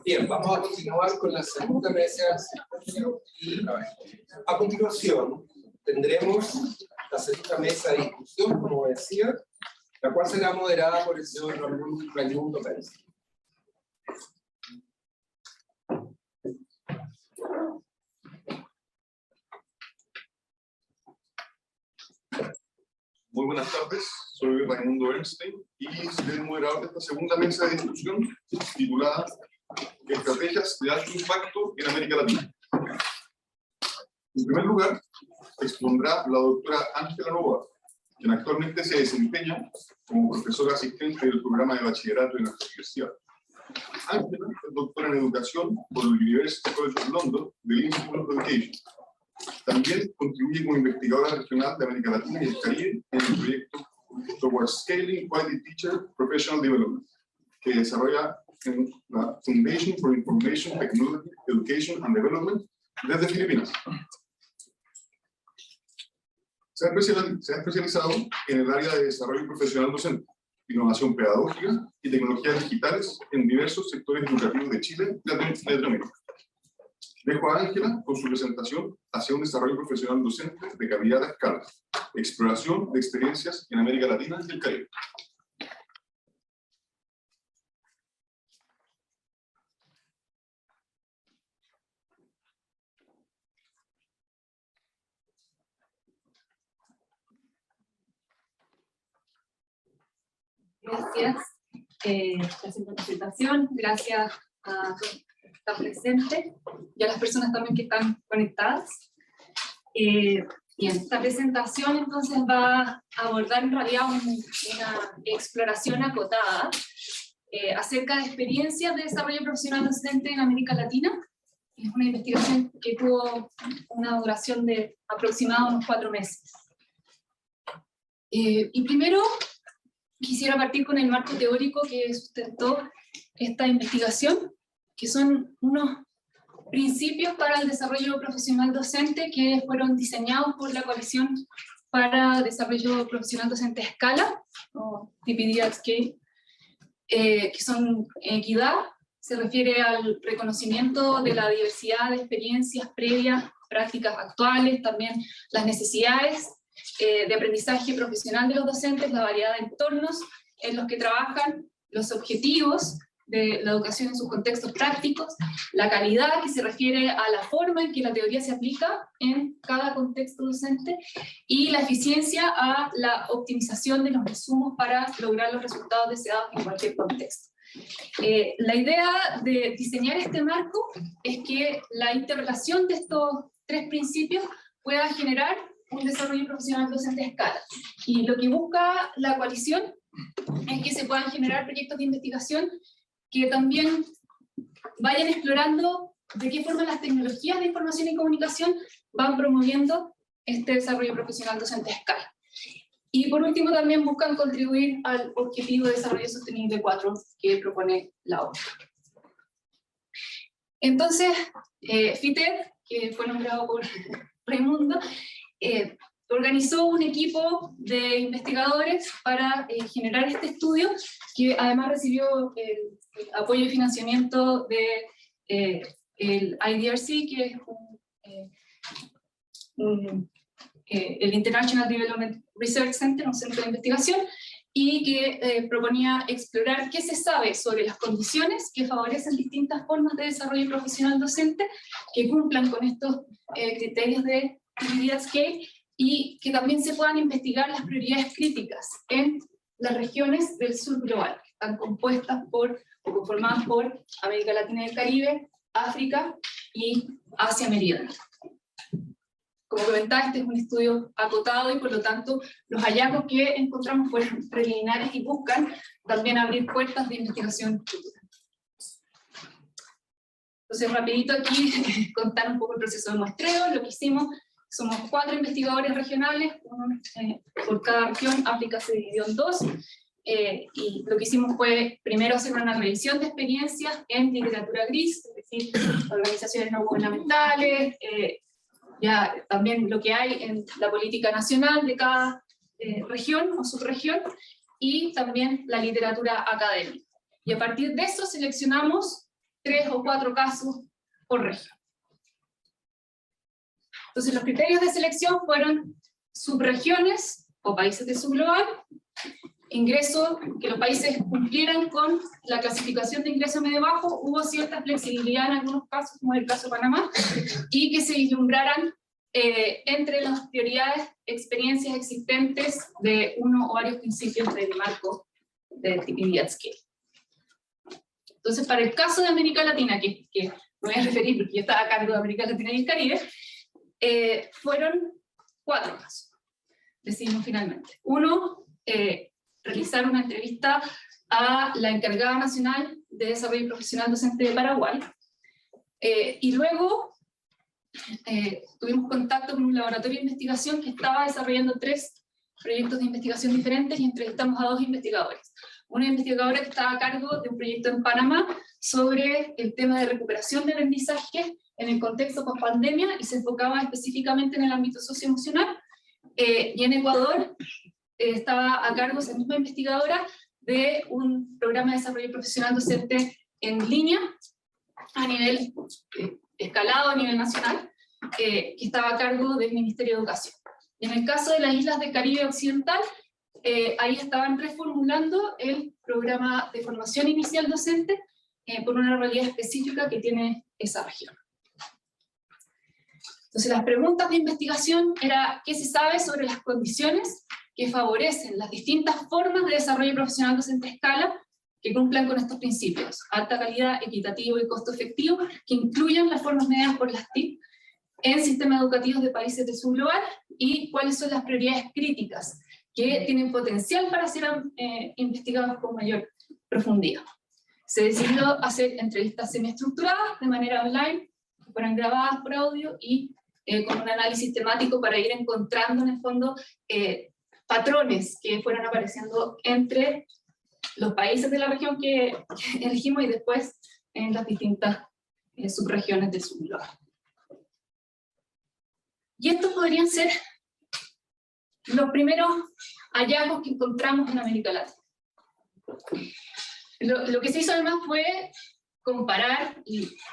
Bien, vamos a continuar con la segunda mesa. A continuación, tendremos la segunda mesa de discusión, como decía, la cual será moderada por el señor Raimundo Pérez. Muy buenas tardes, soy Raimundo Bernstein y seré el moderador de esta segunda mesa de discusión titulada Estrategias de alto impacto en América Latina. En primer lugar, expondrá la doctora Ángela Novoa, quien actualmente se desempeña como profesora asistente del programa de bachillerato en nuestra universidad. Ángela es doctora en educación por el University College of London del Institute of Education. También contribuye como investigadora regional de América Latina y el Caribe en el proyecto Towards Scaling Quality Teacher Professional Development, que desarrolla en la Foundation for Information Technology, Education and Development desde Filipinas. Se ha especializado en el área de desarrollo profesional docente, innovación pedagógica y tecnologías digitales en diversos sectores educativos de Chile y Latinoamérica. Dejo a Ángela con su presentación hacia un desarrollo profesional docente de calidad a escala, exploración de experiencias en América Latina y el Caribe. Gracias por la presentación, gracias a todos los que están presentes y a las personas también que están conectadas. Bien, esta presentación entonces va a abordar en realidad una exploración acotada acerca de experiencias de desarrollo profesional docente en América Latina. Es una investigación que tuvo una duración de aproximadamente unos 4 meses. Y primero, quisiera partir con el marco teórico que sustentó esta investigación, que son unos principios para el desarrollo profesional docente que fueron diseñados por la Coalición para Desarrollo Profesional Docente a Escala, o TPD@Scale, que son equidad, se refiere al reconocimiento de la diversidad de experiencias previas, prácticas actuales, también las necesidades de aprendizaje profesional de los docentes, la variedad de entornos en los que trabajan, los objetivos de la educación en sus contextos prácticos, la calidad, que se refiere a la forma en que la teoría se aplica en cada contexto docente, y la eficiencia a la optimización de los resumos para lograr los resultados deseados en cualquier contexto. La idea de diseñar este marco es que la interrelación de estos 3 principios pueda generar un desarrollo profesional docente a escala. Y lo que busca la coalición es que se puedan generar proyectos de investigación que también vayan explorando de qué forma las tecnologías de información y comunicación van promoviendo este desarrollo profesional docente a escala. Y por último también buscan contribuir al Objetivo de Desarrollo Sostenible 4 que propone la ONU. Entonces, FITED, que fue nombrado por Raimundo, organizó un equipo de investigadores para generar este estudio, que además recibió el apoyo y financiamiento de el IDRC, que es el International Development Research Center, un centro de investigación, y que proponía explorar qué se sabe sobre las condiciones que favorecen distintas formas de desarrollo profesional docente que cumplan con estos criterios de TPD@Scale, y que también se puedan investigar las prioridades críticas en las regiones del sur global, que están compuestas por, o conformadas por América Latina y el Caribe, África y Asia Meridional. Como comentaba, este es un estudio acotado y por lo tanto los hallazgos que encontramos fueron preliminares y buscan también abrir puertas de investigación futura. Entonces, rapidito aquí contar un poco el proceso de muestreo. Lo que hicimos, somos 4 investigadores regionales, uno por cada región. África se dividió en 2, y lo que hicimos fue primero hacer una revisión de experiencias en literatura gris, es decir, organizaciones no gubernamentales, ya también lo que hay en la política nacional de cada región o subregión, y también la literatura académica. Y a partir de eso seleccionamos 3 o 4 casos por región. Entonces los criterios de selección fueron subregiones o países de subglobal, ingreso, que los países cumplieran con la clasificación de ingreso medio-bajo, hubo cierta flexibilidad en algunos casos, como el caso de Panamá, y que se vislumbraran entre las prioridades, experiencias existentes de uno o varios principios del marco de Activity at Scale. Entonces, para el caso de América Latina, que me voy a referir porque yo estaba a cargo de América Latina y el Caribe, fueron 4 casos, decidimos finalmente. Uno, realizar una entrevista a la encargada nacional de desarrollo profesional docente de Paraguay, y luego tuvimos contacto con un laboratorio de investigación que estaba desarrollando 3 proyectos de investigación diferentes y entrevistamos a 2 investigadores. Una investigadora que estaba a cargo de un proyecto en Panamá sobre el tema de recuperación de aprendizaje en el contexto post-pandemia y se enfocaba específicamente en el ámbito socioemocional, y en Ecuador estaba a cargo esa misma investigadora de un programa de desarrollo profesional docente en línea a nivel escalado a nivel nacional, que estaba a cargo del Ministerio de Educación. Y en el caso de las islas del Caribe Occidental, ahí estaban reformulando el programa de formación inicial docente por una realidad específica que tiene esa región. Entonces las preguntas de investigación era ¿qué se sabe sobre las condiciones que favorecen las distintas formas de desarrollo profesional docente a escala que cumplan con estos principios? Alta calidad, equitativo y costo efectivo, que incluyan las formas medidas por las TIC en sistemas educativos de países de subglobal, y cuáles son las prioridades críticas que tienen potencial para ser investigados con mayor profundidad. Se decidió hacer entrevistas semiestructuradas de manera online, que fueran grabadas por audio y con un análisis temático para ir encontrando en el fondo patrones que fueran apareciendo entre los países de la región que elegimos y después en las distintas subregiones del subglobal. Y estos podrían ser los primeros hallazgos que encontramos en América Latina. Lo que se hizo además fue comparar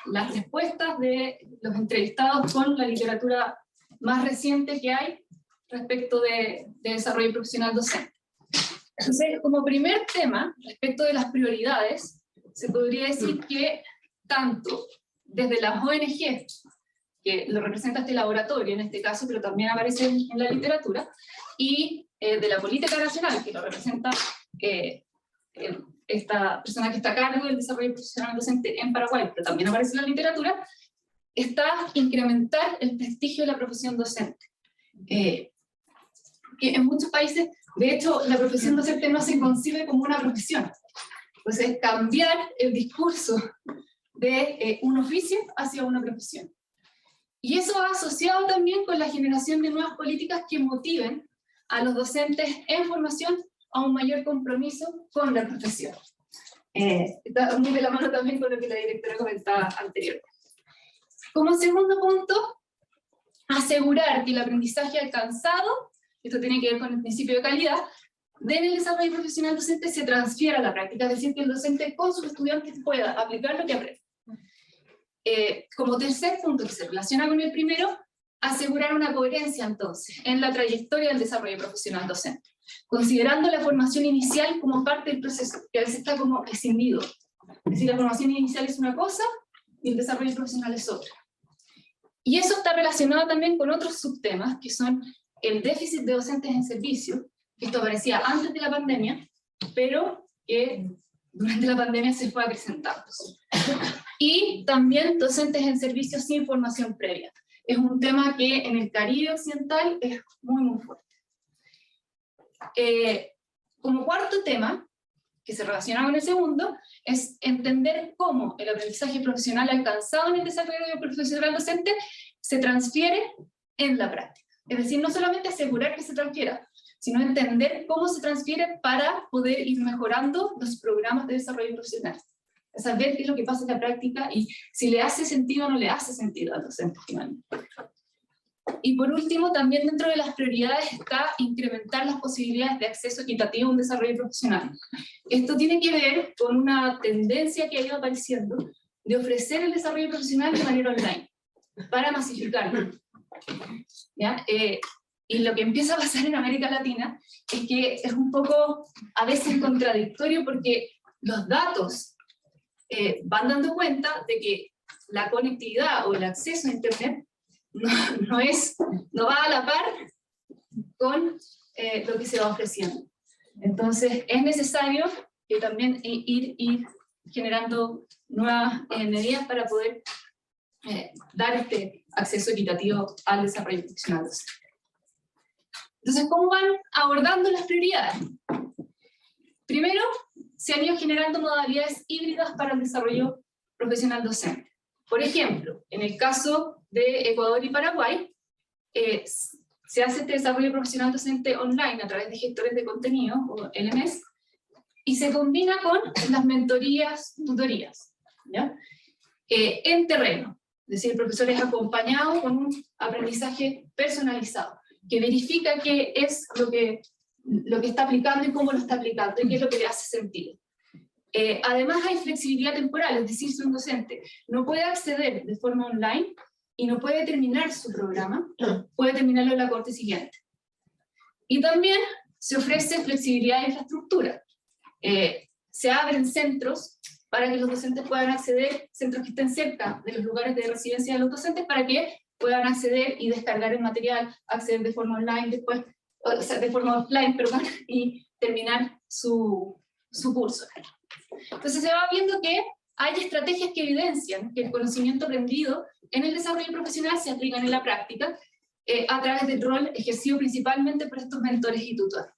las respuestas de los entrevistados con la literatura más reciente que hay respecto de desarrollo profesional docente. Entonces, como primer tema, respecto de las prioridades, se podría decir que tanto desde las ONG, que lo representa este laboratorio en este caso, pero también aparece en la literatura, y de la política nacional, que lo representa esta persona que está a cargo del desarrollo profesional docente en Paraguay, pero también aparece en la literatura, está incrementar el prestigio de la profesión docente. Que en muchos países, de hecho, la profesión docente no se concibe como una profesión. Entonces, cambiar el discurso de un oficio hacia una profesión. Y eso va asociado también con la generación de nuevas políticas que motiven a los docentes en formación a un mayor compromiso con la profesión. Está muy de la mano también con lo que la directora comentaba anteriormente. Como segundo punto, asegurar que el aprendizaje alcanzado, esto tiene que ver con el principio de calidad, en el desarrollo profesional docente se transfiera a la práctica, es decir, que el docente con sus estudiantes pueda aplicar lo que aprende. Como tercer punto que se relaciona con el primero, asegurar una coherencia entonces en la trayectoria del desarrollo profesional docente, considerando la formación inicial como parte del proceso, que a veces está como escindido. Es decir, la formación inicial es una cosa y el desarrollo profesional es otra. Y eso está relacionado también con otros subtemas, que son el déficit de docentes en servicio, que esto aparecía antes de la pandemia, pero que durante la pandemia se fue acrecentando. Y también docentes en servicio sin formación previa. Es un tema que en el Caribe Occidental es muy, muy fuerte. Como cuarto tema, que se relaciona con el segundo, es entender cómo el aprendizaje profesional alcanzado en el desarrollo profesional docente se transfiere en la práctica. Es decir, no solamente asegurar que se transfiera, sino entender cómo se transfiere para poder ir mejorando los programas de desarrollo profesional. Es saber qué es lo que pasa en la práctica y si le hace sentido o no le hace sentido al docente finalmente. Y por último, también dentro de las prioridades está incrementar las posibilidades de acceso equitativo a un desarrollo profesional. Esto tiene que ver con una tendencia que ha ido apareciendo de ofrecer el desarrollo profesional de manera online, para masificarlo. ¿Ya? Y lo que empieza a pasar en América Latina es que es un poco a veces contradictorio, porque los datos van dando cuenta de que la conectividad o el acceso a Internet no va a la par con lo que se va ofreciendo. Entonces es necesario también ir generando nuevas medidas para poder dar este acceso equitativo al desarrollo profesional docente. Entonces, ¿cómo van abordando las prioridades? Primero, se han ido generando modalidades híbridas para el desarrollo profesional docente. Por ejemplo, en el caso de Ecuador y Paraguay, se hace este desarrollo profesional docente online a través de gestores de contenido, o LMS, y se combina con las mentorías, tutorías, ¿ya? En terreno, es decir, el profesor es acompañado con un aprendizaje personalizado, que verifica qué es lo que está aplicando y cómo lo está aplicando, y qué es lo que le hace sentido. Además hay flexibilidad temporal, es decir, si un docente no puede acceder de forma online y no puede terminar su programa, puede terminarlo en la corte siguiente. Y también se ofrece flexibilidad de infraestructura. Se abren centros para que los docentes puedan acceder, centros que estén cerca de los lugares de residencia de los docentes, para que puedan acceder y descargar el material, acceder de forma online después, o sea, de forma offline, perdón, y terminar su curso. Entonces se va viendo que hay estrategias que evidencian que el conocimiento aprendido en el desarrollo profesional se aplican en la práctica a través del rol ejercido principalmente por estos mentores y tutores.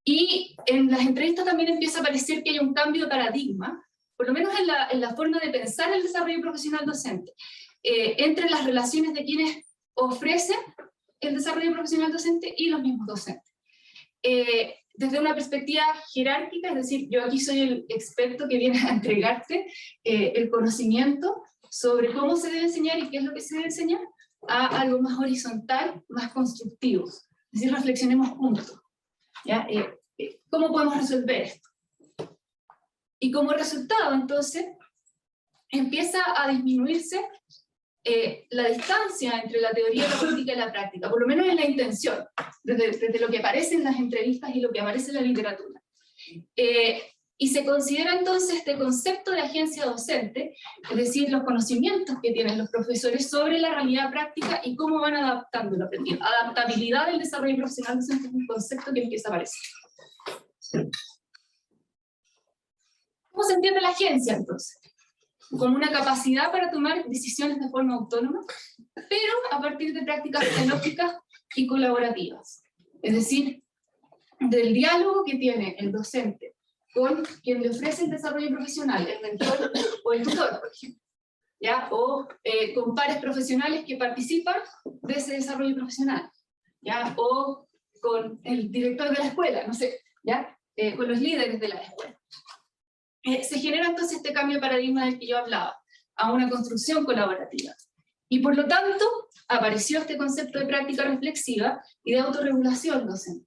Y en las entrevistas también empieza a parecer que hay un cambio de paradigma, por lo menos en la forma de pensar el desarrollo profesional docente, entre las relaciones de quienes ofrecen el desarrollo profesional docente y los mismos docentes. Desde una perspectiva jerárquica, es decir, yo aquí soy el experto que viene a entregarte el conocimiento sobre cómo se debe enseñar y qué es lo que se debe enseñar, a algo más horizontal, más constructivo. Es decir, reflexionemos juntos, ¿ya? ¿Cómo podemos resolver esto? Y como resultado, entonces, empieza a disminuirse la distancia entre la teoría, la política y la práctica, por lo menos en la intención, desde lo que aparece en las entrevistas y lo que aparece en la literatura. Y se considera entonces este concepto de agencia docente, es decir, los conocimientos que tienen los profesores sobre la realidad práctica y cómo van adaptando lo aprendido. Adaptabilidad del desarrollo profesional docente es un concepto que empieza a aparecer. ¿Cómo se entiende la agencia entonces? Como una capacidad para tomar decisiones de forma autónoma, pero a partir de prácticas tecnológicas y colaborativas. Es decir, del diálogo que tiene el docente con quien le ofrece el desarrollo profesional, el mentor o el tutor, por ejemplo, ¿ya? O con pares profesionales que participan de ese desarrollo profesional, ¿ya? O con el director de la escuela, no sé, ¿ya? Con los líderes de la escuela. Se genera entonces este cambio de paradigma del que yo hablaba, a una construcción colaborativa. Y por lo tanto, apareció este concepto de práctica reflexiva y de autorregulación docente.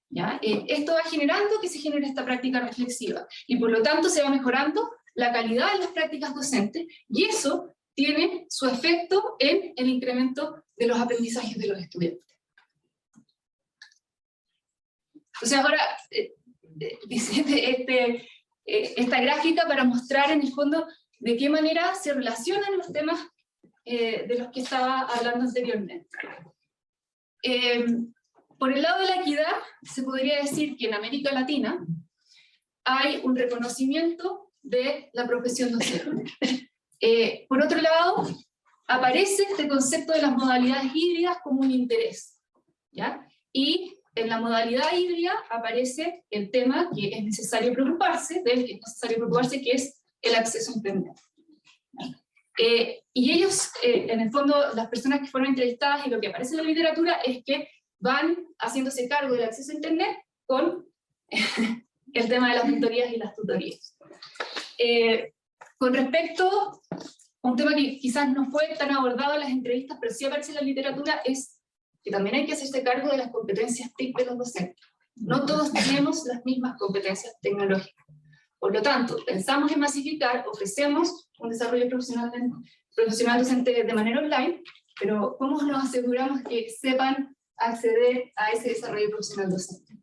¿Ya? Esto va generando que se genere esta práctica reflexiva, y por lo tanto se va mejorando la calidad de las prácticas docentes, y eso tiene su efecto en el incremento de los aprendizajes de los estudiantes. Entonces ahora, esta gráfica para mostrar en el fondo de qué manera se relacionan los temas de los que estaba hablando anteriormente. Por el lado de la equidad, se podría decir que en América Latina hay un reconocimiento de la profesión docente. Por otro lado, aparece este concepto de las modalidades híbridas como un interés, ¿ya? Y en la modalidad híbrida aparece el tema que es necesario preocuparse, que es el acceso a Internet. Y ellos, en el fondo, las personas que fueron entrevistadas y lo que aparece en la literatura es que van haciéndose cargo del acceso a Internet con el tema de las mentorías y las tutorías. Con respecto a un tema que quizás no fue tan abordado en las entrevistas, pero sí aparece en la literatura, es que también hay que hacerse cargo de las competencias TIC de los docentes. No todos tenemos las mismas competencias tecnológicas. Por lo tanto, pensamos en masificar, ofrecemos un desarrollo profesional docente de manera online, pero ¿cómo nos aseguramos que sepan acceder a ese desarrollo profesional docente?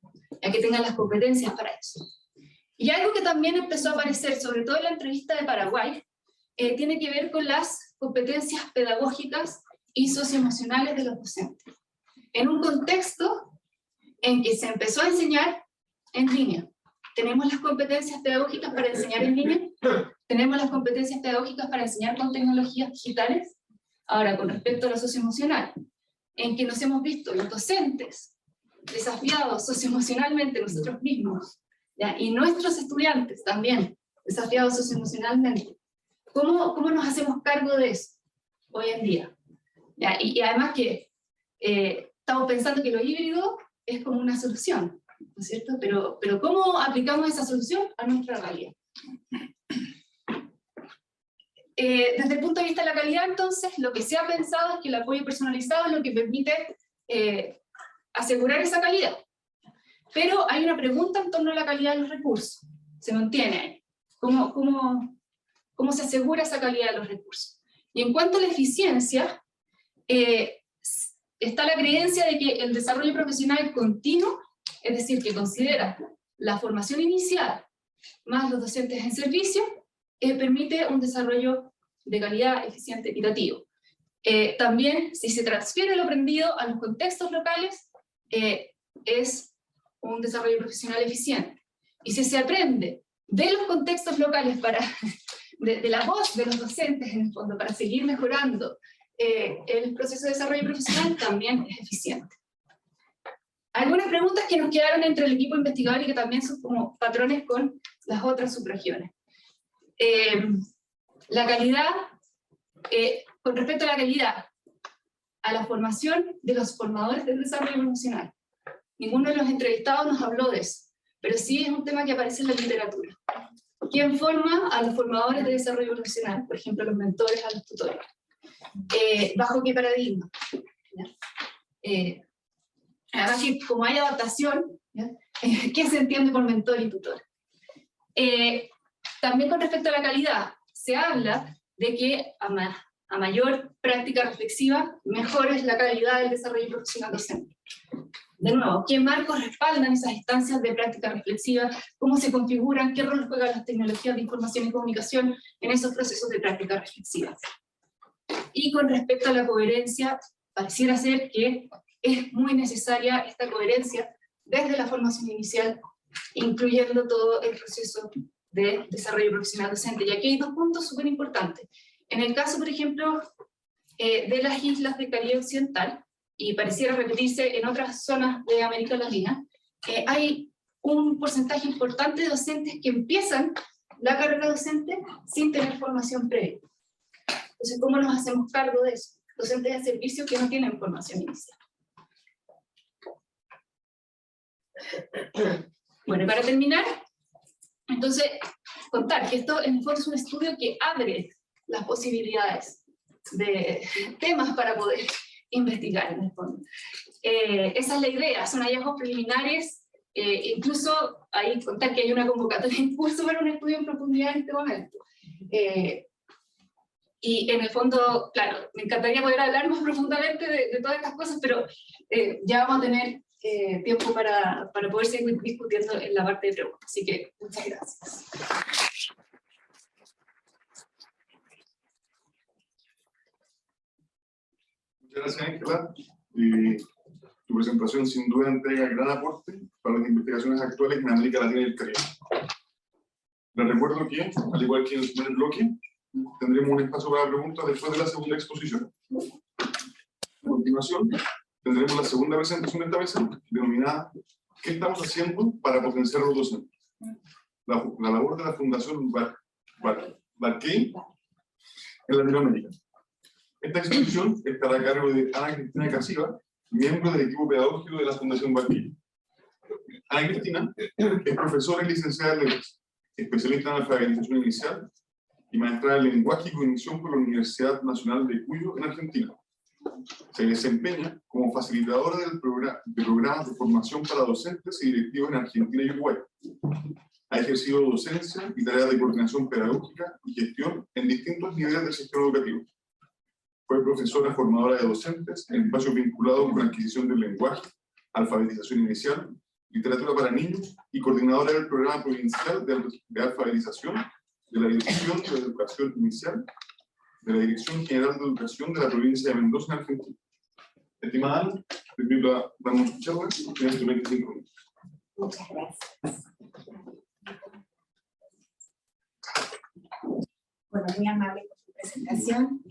Ya que tengan las competencias para eso. Y algo que también empezó a aparecer, sobre todo en la entrevista de Paraguay, tiene que ver con las competencias pedagógicas y socioemocionales de los docentes. En un contexto en que se empezó a enseñar en línea. ¿Tenemos las competencias pedagógicas para enseñar en línea? ¿Tenemos las competencias pedagógicas para enseñar con tecnologías digitales? Ahora, con respecto a lo socioemocional, en que nos hemos visto los docentes desafiados socioemocionalmente nosotros mismos, ¿ya? Y nuestros estudiantes también desafiados socioemocionalmente. ¿Cómo nos hacemos cargo de eso hoy en día? ¿Ya? Y además que estamos pensando que lo híbrido es como una solución, ¿no es cierto? Pero ¿cómo aplicamos esa solución a nuestra realidad? Desde el punto de vista de la calidad, entonces, lo que se ha pensado es que el apoyo personalizado es lo que permite asegurar esa calidad. Pero hay una pregunta en torno a la calidad de los recursos. Se mantiene ahí. ¿Cómo se asegura esa calidad de los recursos? Y en cuanto a la eficiencia, está la creencia de que el desarrollo profesional continuo, es decir, que considera la formación inicial más los docentes en servicio, permite un desarrollo de calidad eficiente equitativo. También, si se transfiere lo aprendido a los contextos locales, es un desarrollo profesional eficiente. Y si se aprende de los contextos locales, de la voz de los docentes, en el fondo, para seguir mejorando el proceso de desarrollo profesional, también es eficiente. Algunas preguntas que nos quedaron entre el equipo investigador y que también son como patrones con las otras subregiones. La calidad, con respecto a la calidad, a la formación de los formadores del desarrollo profesional. Ninguno de los entrevistados nos habló de eso, pero sí es un tema que aparece en la literatura. ¿Quién forma a los formadores de desarrollo profesional? Por ejemplo, los mentores, a los tutores. ¿Bajo qué paradigma? Además que como hay adaptación, ¿qué se entiende por mentor y tutor? También con respecto a la calidad, se habla de que a mayor práctica reflexiva, mejor es la calidad del desarrollo profesional docente. De nuevo, ¿qué marcos respaldan esas instancias de práctica reflexiva? ¿Cómo se configuran? ¿Qué rol juegan las tecnologías de información y comunicación en esos procesos de práctica reflexiva? Y con respecto a la coherencia, pareciera ser que es muy necesaria esta coherencia desde la formación inicial, incluyendo todo el proceso de desarrollo profesional docente. Y aquí hay dos puntos súper importantes. En el caso, por ejemplo, de las islas del Caribe Occidental, y pareciera repetirse en otras zonas de América Latina, hay un porcentaje importante de docentes que empiezan la carrera docente sin tener formación previa. Entonces, ¿cómo nos hacemos cargo de eso? Docentes de servicio que no tienen formación inicial. Bueno, y para terminar, entonces, contar que esto en el fondo es un estudio que abre las posibilidades de temas para poder investigar en el fondo. Esa es la idea, son hallazgos preliminares, incluso ahí contar que hay una convocatoria de impulso para un estudio en profundidad en este momento. Y en el fondo, claro, me encantaría poder hablar más profundamente de todas estas cosas, pero ya vamos a tener tiempo para poder seguir discutiendo en la parte de preguntas. Así que muchas gracias. Muchas gracias, Ángela. Tu presentación sin duda entrega gran aporte para las investigaciones actuales en América Latina y el Caribe. Les recuerdo que, al igual que en el primer bloque, tendremos un espacio para preguntas después de la segunda exposición. A continuación, tendremos la segunda presentación de esta mesa, denominada ¿qué estamos haciendo para potenciar a los docentes? La labor de la Fundación Barclay en Latinoamérica. Esta exposición estará a cargo de Ana Cristina Casiva, miembro del equipo pedagógico de la Fundación Barclay. Ana Cristina es profesora y licenciada en letras, especialista en alfabetización inicial y maestra en lenguaje y cognición por la Universidad Nacional de Cuyo, en Argentina. Se desempeña como facilitadora de programas de formación para docentes y directivos en Argentina y Uruguay. Ha ejercido docencia y tareas de coordinación pedagógica y gestión en distintos niveles del sistema educativo. Fue profesora formadora de docentes en espacios vinculados con la adquisición del lenguaje, alfabetización inicial, literatura para niños y coordinadora del programa provincial de alfabetización de la Dirección de Educación Inicial de la Dirección General de Educación de la provincia de Mendoza, en Argentina. Estimada Ana, te invito a darnos tu charla, tienes tus 25 minutos. Muchas gracias. Bueno, muy amable por su presentación.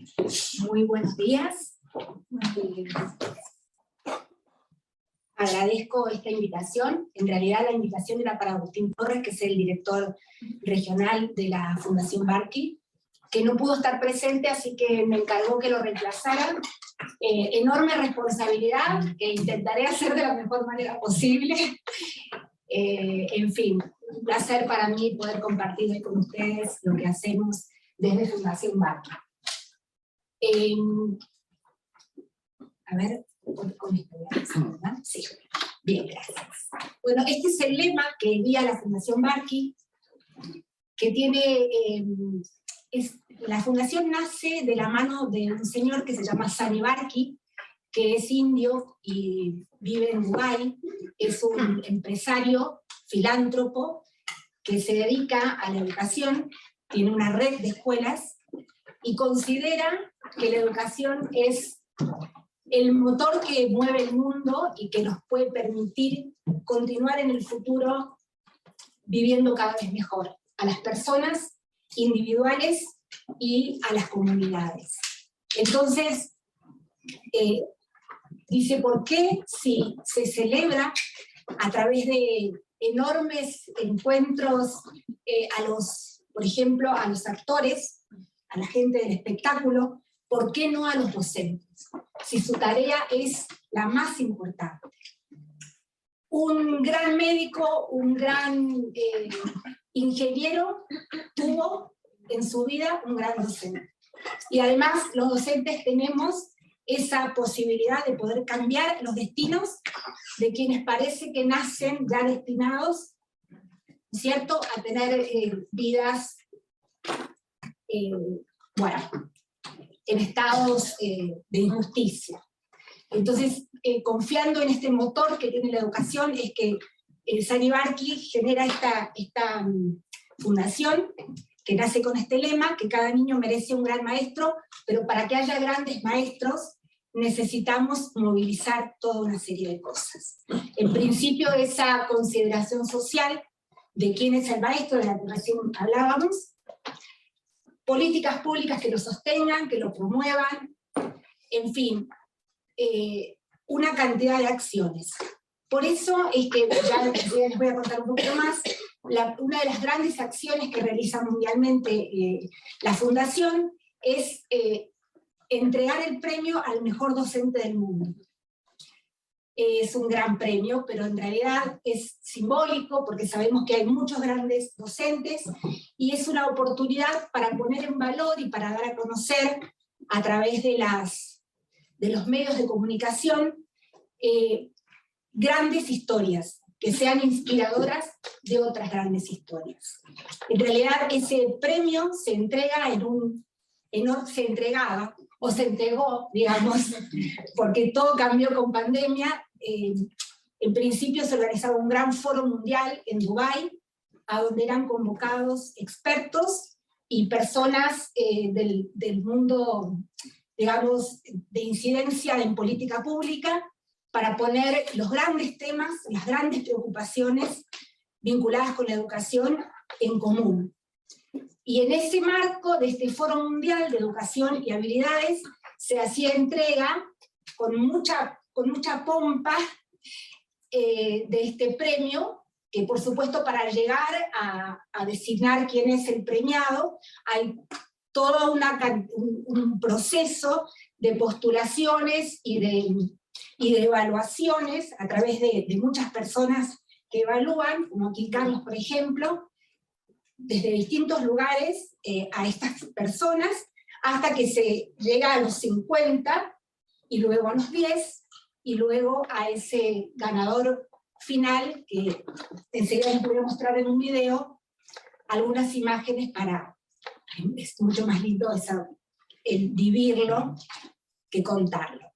Muy buenos días. Agradezco esta invitación. En realidad la invitación era para Agustín Torres, que es el director regional de la Fundación Barqui, que no pudo estar presente, así que me encargó que lo reemplazaran. Enorme responsabilidad, que intentaré hacer de la mejor manera posible. En fin, un placer para mí poder compartir hoy con ustedes lo que hacemos desde Fundación Barqui. A ver, con esto voy a empezar, ¿verdad? Sí, bien, gracias. Bueno, este es el lema que guía la Fundación Barqui, que tiene... la fundación nace de la mano de un señor que se llama Sani Barqui, que es indio y vive en Dubái. Es un empresario, filántropo, que se dedica a la educación, tiene una red de escuelas, y considera que la educación es el motor que mueve el mundo y que nos puede permitir continuar en el futuro viviendo cada vez mejor, a las personas individuales y a las comunidades. Entonces, dice, ¿por qué si se celebra a través de enormes encuentros por ejemplo, a los actores, a la gente del espectáculo, ¿por qué no a los docentes? Si su tarea es la más importante. Un gran médico, un gran ingeniero tuvo en su vida un gran docente. Y además los docentes tenemos esa posibilidad de poder cambiar los destinos de quienes parece que nacen ya destinados, ¿cierto?, a tener vidas, bueno, en estados de injusticia. Entonces, confiando en este motor que tiene la educación, es que Sani Barqui genera esta fundación, que nace con este lema, que cada niño merece un gran maestro, pero para que haya grandes maestros necesitamos movilizar toda una serie de cosas. En principio, esa consideración social de quién es el maestro, de la que recién hablábamos, políticas públicas que lo sostengan, que lo promuevan, en fin, una cantidad de acciones. Por eso es que, ya les voy a contar un poquito más, una de las grandes acciones que realiza mundialmente la Fundación es entregar el premio al mejor docente del mundo. Es un gran premio, pero en realidad es simbólico, porque sabemos que hay muchos grandes docentes, y es una oportunidad para poner en valor y para dar a conocer, a través de los medios de comunicación, grandes historias, que sean inspiradoras de otras grandes historias. En realidad ese premio se entrega se entregó, digamos, porque todo cambió con pandemia. En principio se organizaba un gran foro mundial en Dubái, a donde eran convocados expertos y personas del mundo, digamos, de incidencia en política pública, para poner los grandes temas, las grandes preocupaciones vinculadas con la educación en común. Y en ese marco de este Foro Mundial de Educación y Habilidades se hacía entrega con mucha pompa de este premio, que por supuesto para llegar a designar quién es el premiado, hay todo un proceso de postulaciones y de evaluaciones a través de muchas personas que evalúan, como aquí Carlos, por ejemplo, desde distintos lugares a estas personas, hasta que se llega a los 50, y luego a los 10, y luego a ese ganador final, que enseguida les voy a mostrar en un video, algunas imágenes para, es mucho más lindo el vivirlo que contarlo.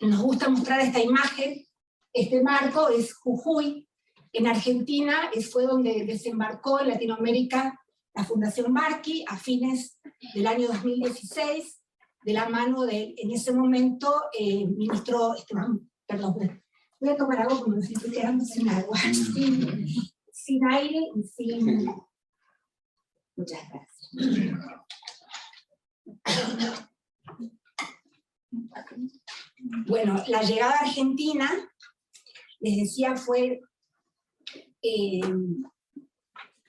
Nos gusta mostrar esta imagen. Este marco es Jujuy, en Argentina, fue donde desembarcó en Latinoamérica la Fundación Barqui a fines del año 2016, de la mano de, en ese momento, ministro Esteban, perdón, voy a tomar agua como si estoy quedando sin agua, sin aire y sin... Muchas gracias. Bueno, la llegada a Argentina, les decía, fue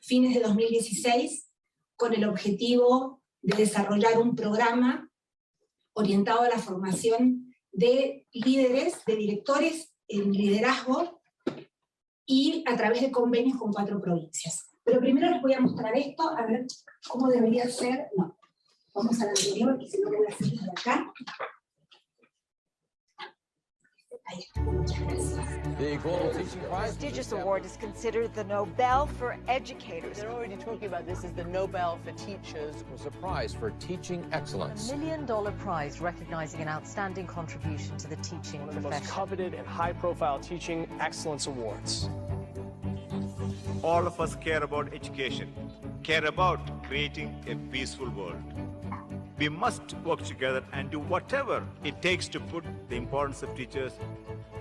fines de 2016, con el objetivo de desarrollar un programa orientado a la formación de líderes, de directores en liderazgo, y a través de convenios con 4 provincias. Pero primero les voy a mostrar esto, a ver cómo debería ser. No, vamos a la anterior, y si no lo voy a hacer desde acá. Ahí está, muchas gracias. The Global Teaching Prize. Prestigious award is considered the Nobel for educators. They're already talking about this as the Nobel for teachers. It was a prize for teaching excellence. $1 million prize recognizing an outstanding contribution to the teaching One of the most profession. coveted and high-profile teaching excellence awards. All of us care about education, care about creating a peaceful world. We must work together and do whatever it takes to put the importance of teachers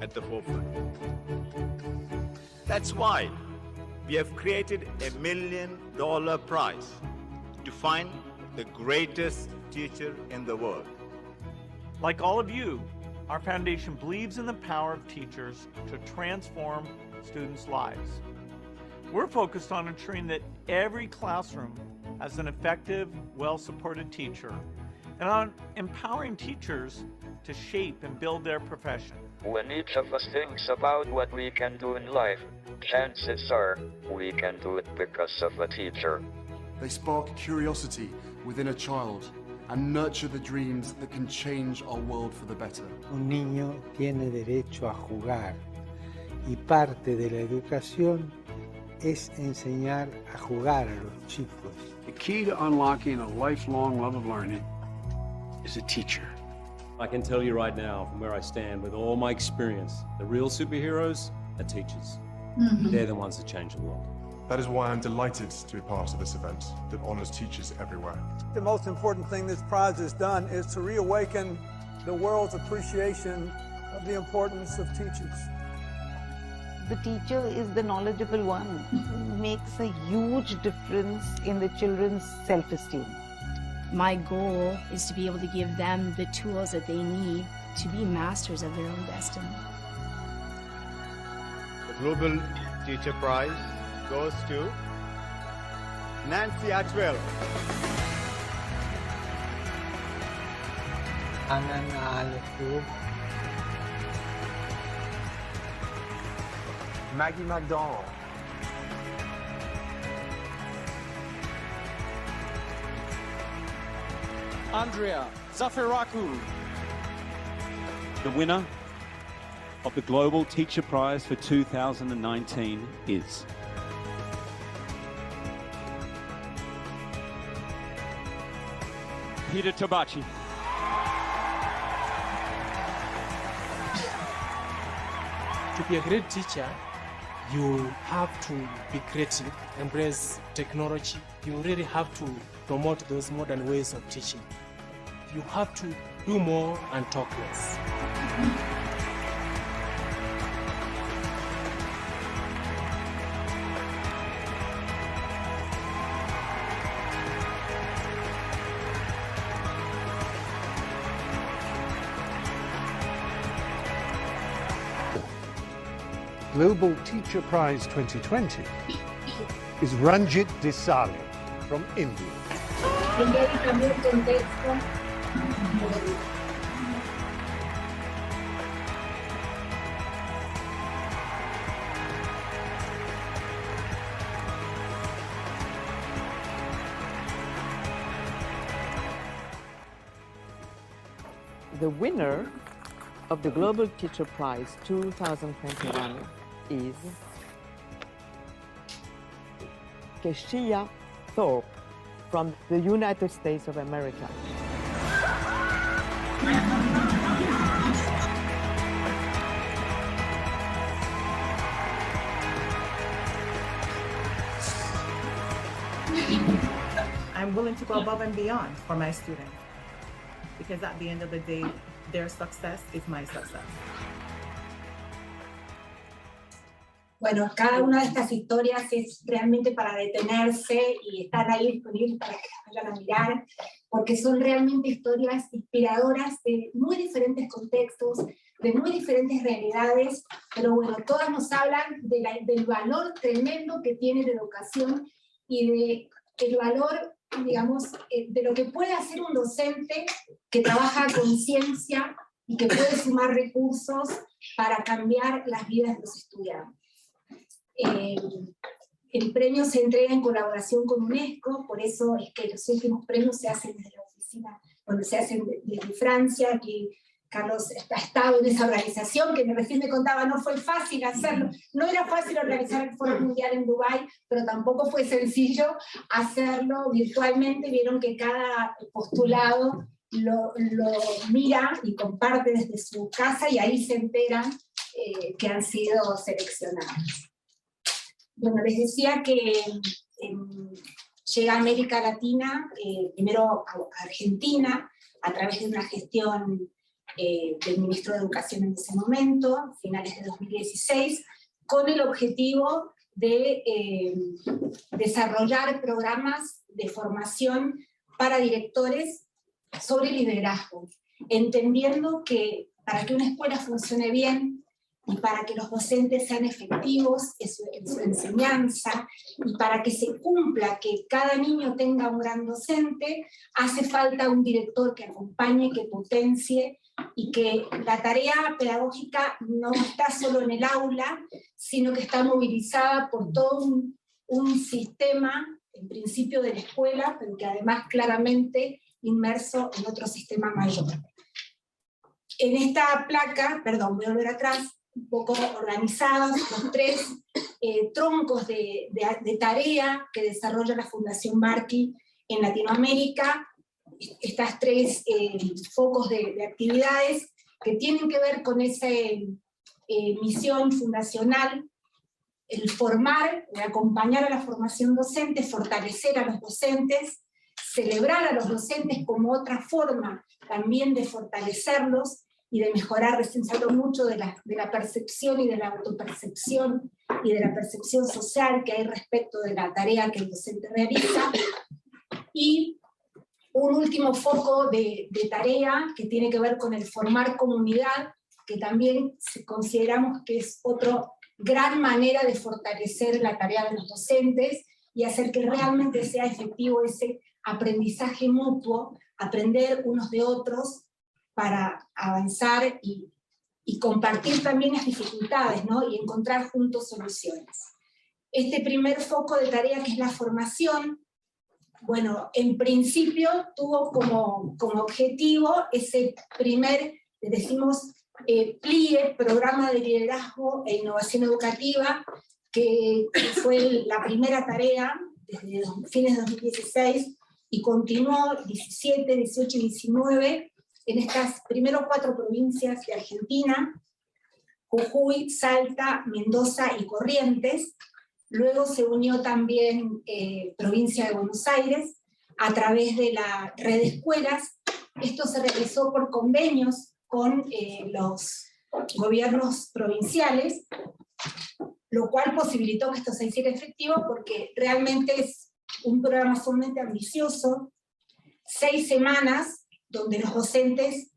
at the forefront. That's why we have created $1 million prize to find the greatest teacher in the world. Like all of you, our foundation believes in the power of teachers to transform students' lives. We're focused on ensuring that every classroom has an effective, well-supported teacher, and on empowering teachers to shape and build their profession. When each of us thinks about what we can do in life, chances are we can do it because of a teacher. They spark curiosity within a child and nurture the dreams that can change our world for the better. Un niño tiene derecho a jugar y parte de la educación es enseñar a jugar a los chicos. The key to unlocking a lifelong love of learning is a teacher. I can tell you right now, from where I stand, with all my experience, the real superheroes are teachers. They're the ones that change the world. That is why I'm delighted to be part of this event that honors teachers everywhere. The most important thing this prize has done is to reawaken the world's appreciation of the importance of teachers. The teacher is the knowledgeable one who makes a huge difference in the children's self-esteem. My goal is to be able to give them the tools that they need to be masters of their own destiny. The Global Teacher Prize goes to Nancy Atwell. Maggie MacDonald. Andrea Zafiraku. The winner of the Global Teacher Prize for 2019 is Peter Tabachi. To be a great teacher, you have to be creative, embrace technology. You really have to promote those modern ways of teaching. You have to do more and talk less. Global Teacher Prize 2020 is Ranjit Desale from India. The winner of the Global Teacher Prize 2021 is Keshia Thorpe from the United States of America. I'm willing to go above and beyond for my students, because at the end of the day, their success is my success. Bueno, cada una de estas historias es realmente para detenerse y estar ahí disponibles para que las vayan a mirar, porque son realmente historias inspiradoras de muy diferentes contextos, de muy diferentes realidades, pero bueno, todas nos hablan del valor tremendo que tiene la educación y del valor, digamos, de lo que puede hacer un docente que trabaja a conciencia y que puede sumar recursos para cambiar las vidas de los estudiantes. El premio se entrega en colaboración con UNESCO, por eso es que los últimos premios se hacen desde la oficina, bueno, se hacen desde Francia. Aquí Carlos ha estado en esa organización, que recién me contaba, no fue fácil hacerlo, no era fácil organizar el Foro Mundial en Dubái, pero tampoco fue sencillo hacerlo virtualmente. Vieron que cada postulado lo mira y comparte desde su casa, y ahí se enteran que han sido seleccionados. Bueno, les decía que llega a América Latina, primero a Argentina, a través de una gestión del ministro de Educación en ese momento, finales de 2016, con el objetivo de desarrollar programas de formación para directores sobre liderazgo, entendiendo que para que una escuela funcione bien, y para que los docentes sean efectivos en su enseñanza, y para que se cumpla que cada niño tenga un gran docente, hace falta un director que acompañe, que potencie, y que la tarea pedagógica no está solo en el aula, sino que está movilizada por todo un sistema, en principio de la escuela, pero que además claramente inmerso en otro sistema mayor. En esta placa, perdón, voy a volver atrás, un poco organizados los tres troncos de tarea que desarrolla la Fundación Markey en Latinoamérica, estas tres focos de actividades que tienen que ver con esa misión fundacional, el formar, el acompañar a la formación docente, fortalecer a los docentes, celebrar a los docentes como otra forma también de fortalecerlos, y de mejorar. Recién se habló mucho de la percepción y de la autopercepción y de la percepción social que hay respecto de la tarea que el docente realiza. Y un último foco de tarea que tiene que ver con el formar comunidad, que también consideramos que es otra gran manera de fortalecer la tarea de los docentes y hacer que realmente sea efectivo ese aprendizaje mutuo, aprender unos de otros, para avanzar y compartir también las dificultades, ¿no? Y encontrar juntos soluciones. Este primer foco de tarea, que es la formación, bueno, en principio tuvo como objetivo ese primer, decimos, PLIE, Programa de Liderazgo e Innovación Educativa, que fue la primera tarea desde fines de 2016, y continuó 17, 18 y 19, en estas primeros 4 provincias de Argentina, Jujuy, Salta, Mendoza y Corrientes. Luego se unió también provincia de Buenos Aires, a través de la red de escuelas. Esto se realizó por convenios con los gobiernos provinciales, lo cual posibilitó que esto se hiciera efectivo, porque realmente es un programa sumamente ambicioso, 6 semanas, donde los docentes,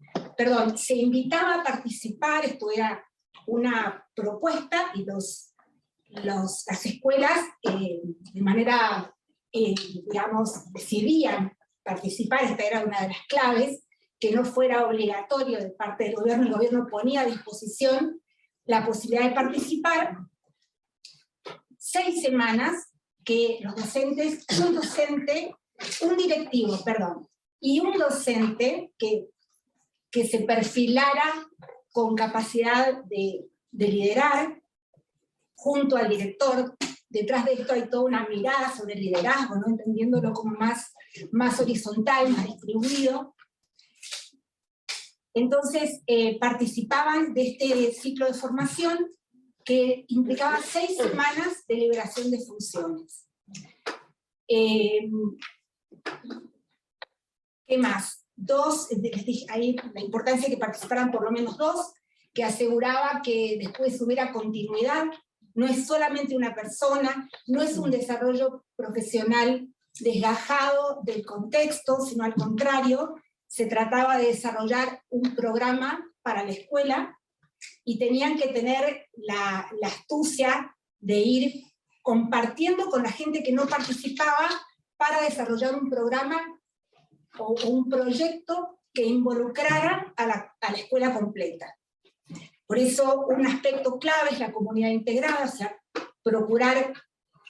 se invitaba a participar. Esto era una propuesta, y las escuelas de manera, digamos, decidían participar. Esta era una de las claves, que no fuera obligatorio de parte del gobierno. El gobierno ponía a disposición la posibilidad de participar. 6 semanas que los docentes, un directivo, y un docente que se perfilara con capacidad de liderar junto al director, detrás de esto hay toda una mirada sobre el liderazgo, ¿no? Entendiéndolo como más horizontal, más distribuido. Entonces participaban de este ciclo de formación que implicaba 6 semanas de liberación de funciones. ¿Qué más? 2, les dije ahí la importancia de que participaran por lo menos 2, que aseguraba que después hubiera continuidad. No es solamente una persona, no es un desarrollo profesional desgajado del contexto, sino al contrario, se trataba de desarrollar un programa para la escuela y tenían que tener la astucia de ir compartiendo con la gente que no participaba para desarrollar un programa o un proyecto que involucrara a la escuela completa. Por eso un aspecto clave es la comunidad integrada, o sea, procurar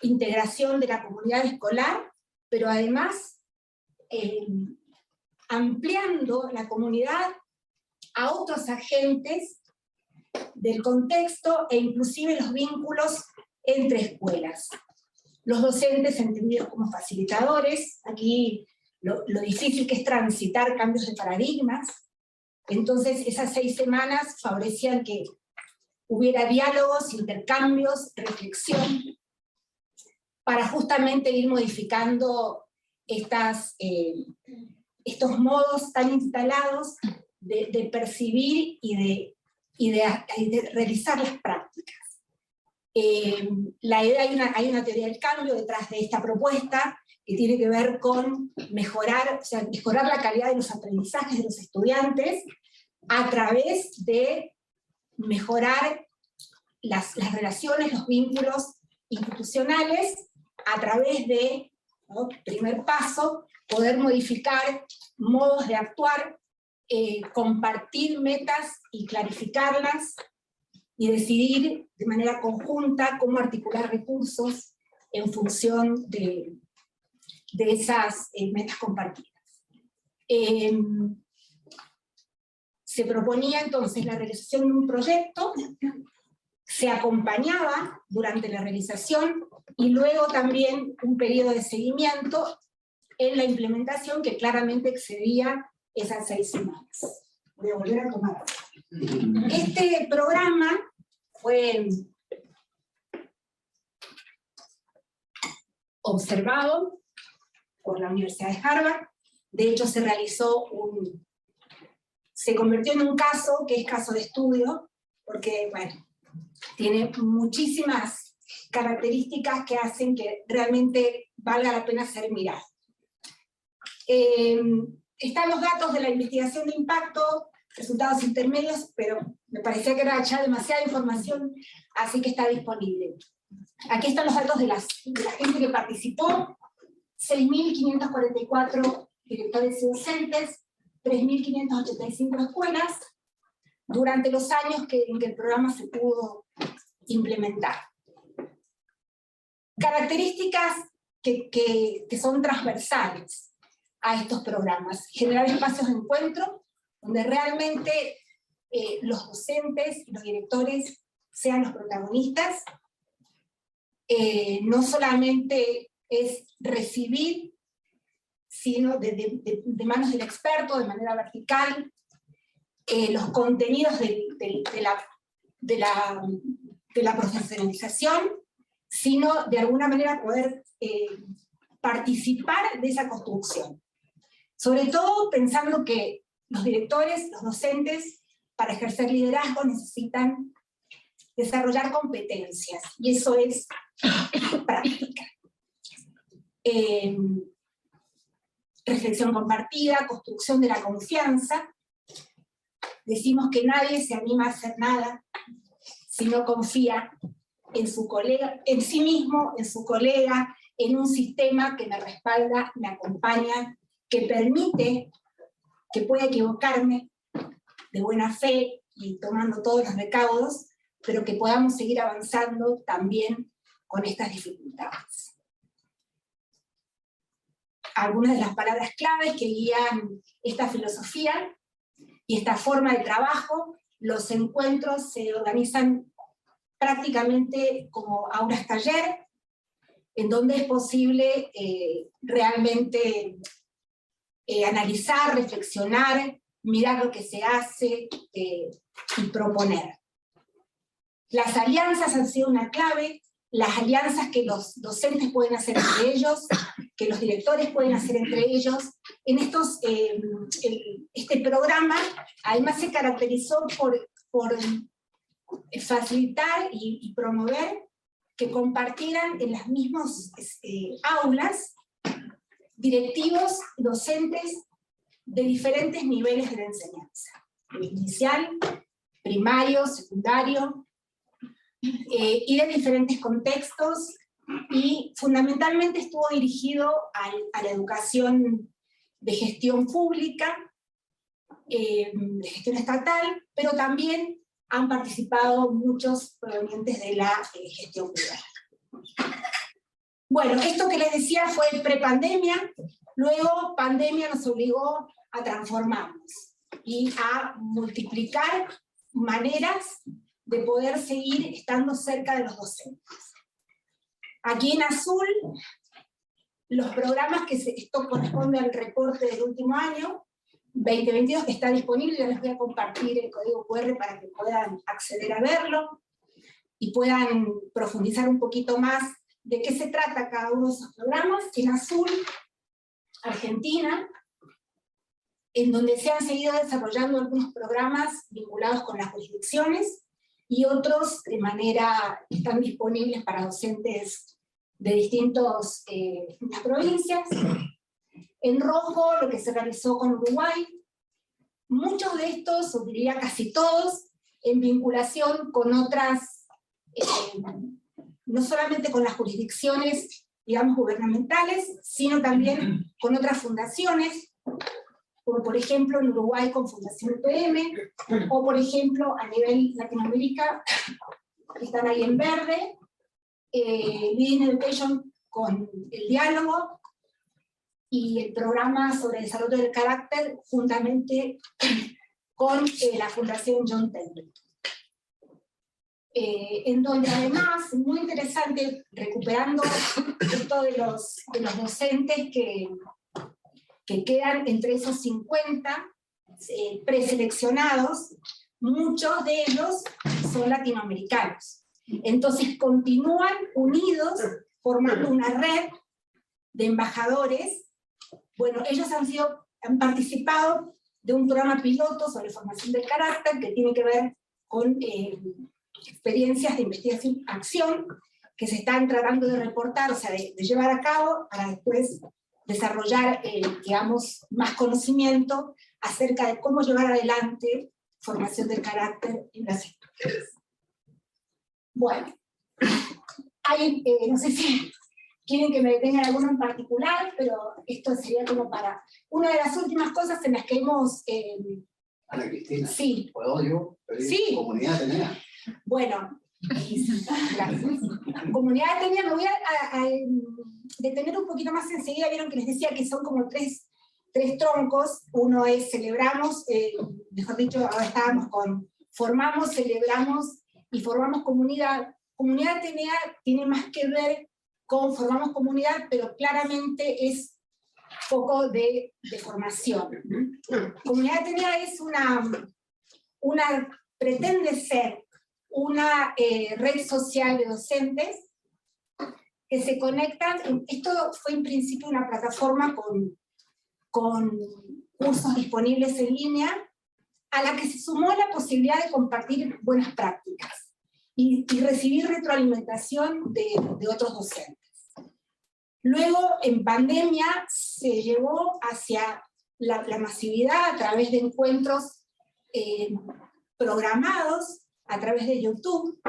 integración de la comunidad escolar, pero además ampliando la comunidad a otros agentes del contexto e inclusive los vínculos entre escuelas. Los docentes entendidos como facilitadores, aquí lo difícil que es transitar cambios de paradigmas. Entonces esas 6 semanas favorecían que hubiera diálogos, intercambios, reflexión, para justamente ir modificando estos modos tan instalados de percibir y de realizar las prácticas. Hay una teoría del cambio detrás de esta propuesta, que tiene que ver con mejorar la calidad de los aprendizajes de los estudiantes a través de mejorar las relaciones, los vínculos institucionales, a través de, ¿no?, primer paso, poder modificar modos de actuar, compartir metas y clarificarlas, y decidir de manera conjunta cómo articular recursos en función de esas metas compartidas. Se proponía entonces la realización de un proyecto, se acompañaba durante la realización, y luego también un periodo de seguimiento en la implementación que claramente excedía esas 6 semanas. Voy a volver a tomar. Este programa fue observado por la Universidad de Harvard. De hecho, se convirtió en un caso que es caso de estudio, porque, bueno, tiene muchísimas características que hacen que realmente valga la pena ser mirado. Están los datos de la investigación de impacto, resultados intermedios, pero me parecía que era ya demasiada información, así que está disponible. Aquí están los datos de la gente que participó: 6.544 directores y docentes, 3.585 escuelas, durante los años en que el programa se pudo implementar. Características que son transversales a estos programas: generar espacios de encuentro, donde realmente los docentes y los directores sean los protagonistas. No solamente es recibir, sino de manos del experto, de manera vertical, los contenidos de la profesionalización, sino de alguna manera poder participar de esa construcción. Sobre todo pensando que los directores, los docentes, para ejercer liderazgo necesitan desarrollar competencias, y eso es práctica. Reflexión compartida, construcción de la confianza. Decimos que nadie se anima a hacer nada si no confía en su colega, en sí mismo, en su colega, en un sistema que me respalda, me acompaña, que permite que pueda equivocarme de buena fe y tomando todos los recaudos, pero que podamos seguir avanzando también con estas dificultades. Algunas de las palabras claves que guían esta filosofía y esta forma de trabajo: los encuentros se organizan prácticamente como aulas taller, en donde es posible realmente analizar, reflexionar, mirar lo que se hace y proponer. Las alianzas han sido una clave, las alianzas que los docentes pueden hacer entre ellos, que los directores pueden hacer entre ellos. En estos, este programa además se caracterizó por facilitar y promover que compartieran en las mismas aulas directivos, docentes de diferentes niveles de la enseñanza, inicial, primario, secundario, y de diferentes contextos, y fundamentalmente estuvo dirigido a la educación de gestión pública, de gestión estatal, pero también han participado muchos provenientes de la gestión privada. Bueno, esto que les decía fue prepandemia, luego pandemia nos obligó a transformarnos y a multiplicar maneras de poder seguir estando cerca de los docentes. Aquí en azul, los programas esto corresponde al reporte del último año, 2022, que está disponible, ya les voy a compartir el código QR para que puedan acceder a verlo, y puedan profundizar un poquito más de qué se trata cada uno de esos programas. En azul, Argentina, en donde se han seguido desarrollando algunos programas vinculados con las jurisdicciones, y otros de manera, están disponibles para docentes de distintas provincias. En rojo, lo que se realizó con Uruguay, muchos de estos, o diría casi todos, en vinculación con otras, no solamente con las jurisdicciones, digamos, gubernamentales, sino también con otras fundaciones, como por ejemplo en Uruguay con Fundación UPM, o por ejemplo a nivel Latinoamérica, que están ahí en verde, Leading Education con el diálogo, y el programa sobre desarrollo del carácter, juntamente con la Fundación John Templeton. En donde además, muy interesante, recuperando esto de los docentes que quedan entre esos 50 preseleccionados, muchos de ellos son latinoamericanos. Entonces continúan unidos, formando una red de embajadores. Bueno, ellos han participado de un programa piloto sobre formación del carácter que tiene que ver con experiencias de investigación-acción que se están tratando de reportar, o sea, de llevar a cabo para después desarrollar, digamos, más conocimiento acerca de cómo llevar adelante formación del carácter en las escuelas. Bueno, no sé si quieren que me detenga en alguno en particular, pero esto sería como para una de las últimas cosas en las que hemos... Ana Cristina, sí. ¿puedo yo pedir Sí. Comunidad Atenea? Bueno, gracias. Comunidad Atenea, me voy a detener un poquito más enseguida. Vieron que les decía que son como tres troncos. Uno es celebramos, mejor dicho, ahora estábamos con formamos, celebramos y formamos comunidad. Comunidad Atenea tiene más que ver con formamos comunidad, pero claramente es poco de formación. Comunidad Atenea es pretende ser una red social de docentes que se conectan. Esto fue en principio una plataforma con cursos disponibles en línea, a la que se sumó la posibilidad de compartir buenas prácticas y recibir retroalimentación de otros docentes. Luego, en pandemia, se llevó hacia la masividad a través de encuentros programados, a través de YouTube,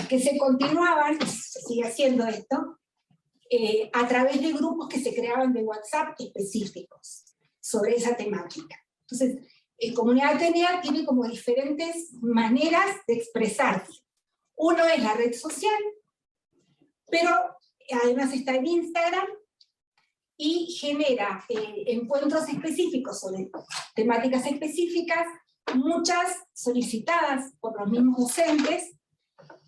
que se continuaban, se sigue haciendo esto, a través de grupos que se creaban de WhatsApp específicos sobre esa temática. Entonces, Comunidad Atenea tiene como diferentes maneras de expresarse. Uno es la red social, pero además está en Instagram, y genera encuentros específicos sobre temáticas específicas, muchas solicitadas por los mismos docentes,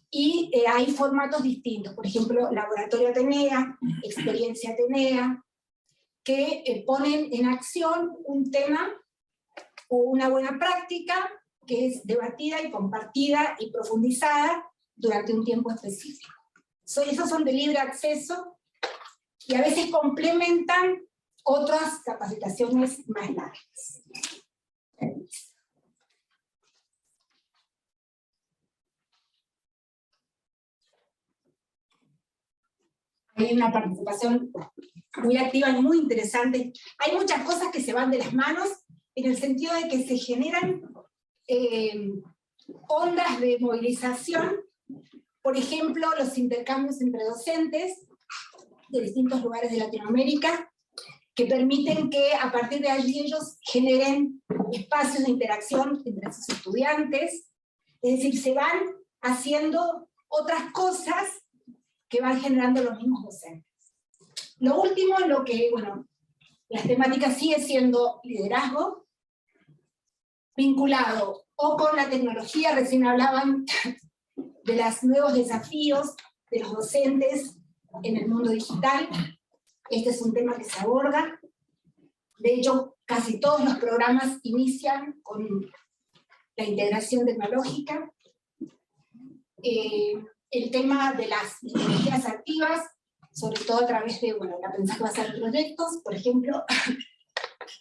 Y hay formatos distintos, por ejemplo, Laboratorio Atenea, Experiencia Atenea, que ponen en acción un tema o una buena práctica que es debatida y compartida y profundizada durante un tiempo específico. Esos son de libre acceso y a veces complementan otras capacitaciones más largas. Hay una participación muy activa y muy interesante. Hay muchas cosas que se van de las manos en el sentido de que se generan ondas de movilización. Por ejemplo, los intercambios entre docentes de distintos lugares de Latinoamérica, que permiten que a partir de allí ellos generen espacios de interacción entre sus estudiantes. Es decir, se van haciendo otras cosas que van generando los mismos docentes. Lo último, en lo que, bueno, las temáticas sigue siendo liderazgo, vinculado o con la tecnología. Recién hablaban de los nuevos desafíos de los docentes en el mundo digital. Este es un tema que se aborda. De hecho, casi todos los programas inician con la integración tecnológica. El tema de las tecnologías activas, sobre todo a través de, bueno, el aprendizaje basado en proyectos, por ejemplo,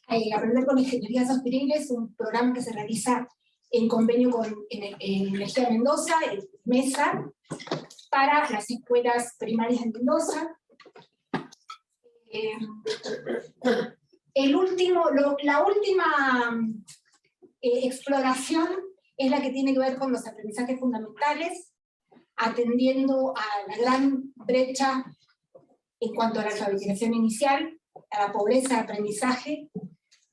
Aprender con Ingeniería Sostenible es un programa que se realiza en convenio con Energía Mendoza, en MESA, para las escuelas primarias de Mendoza. La última exploración es la que tiene que ver con los aprendizajes fundamentales, atendiendo a la gran brecha en cuanto a la alfabetización inicial, a la pobreza de aprendizaje.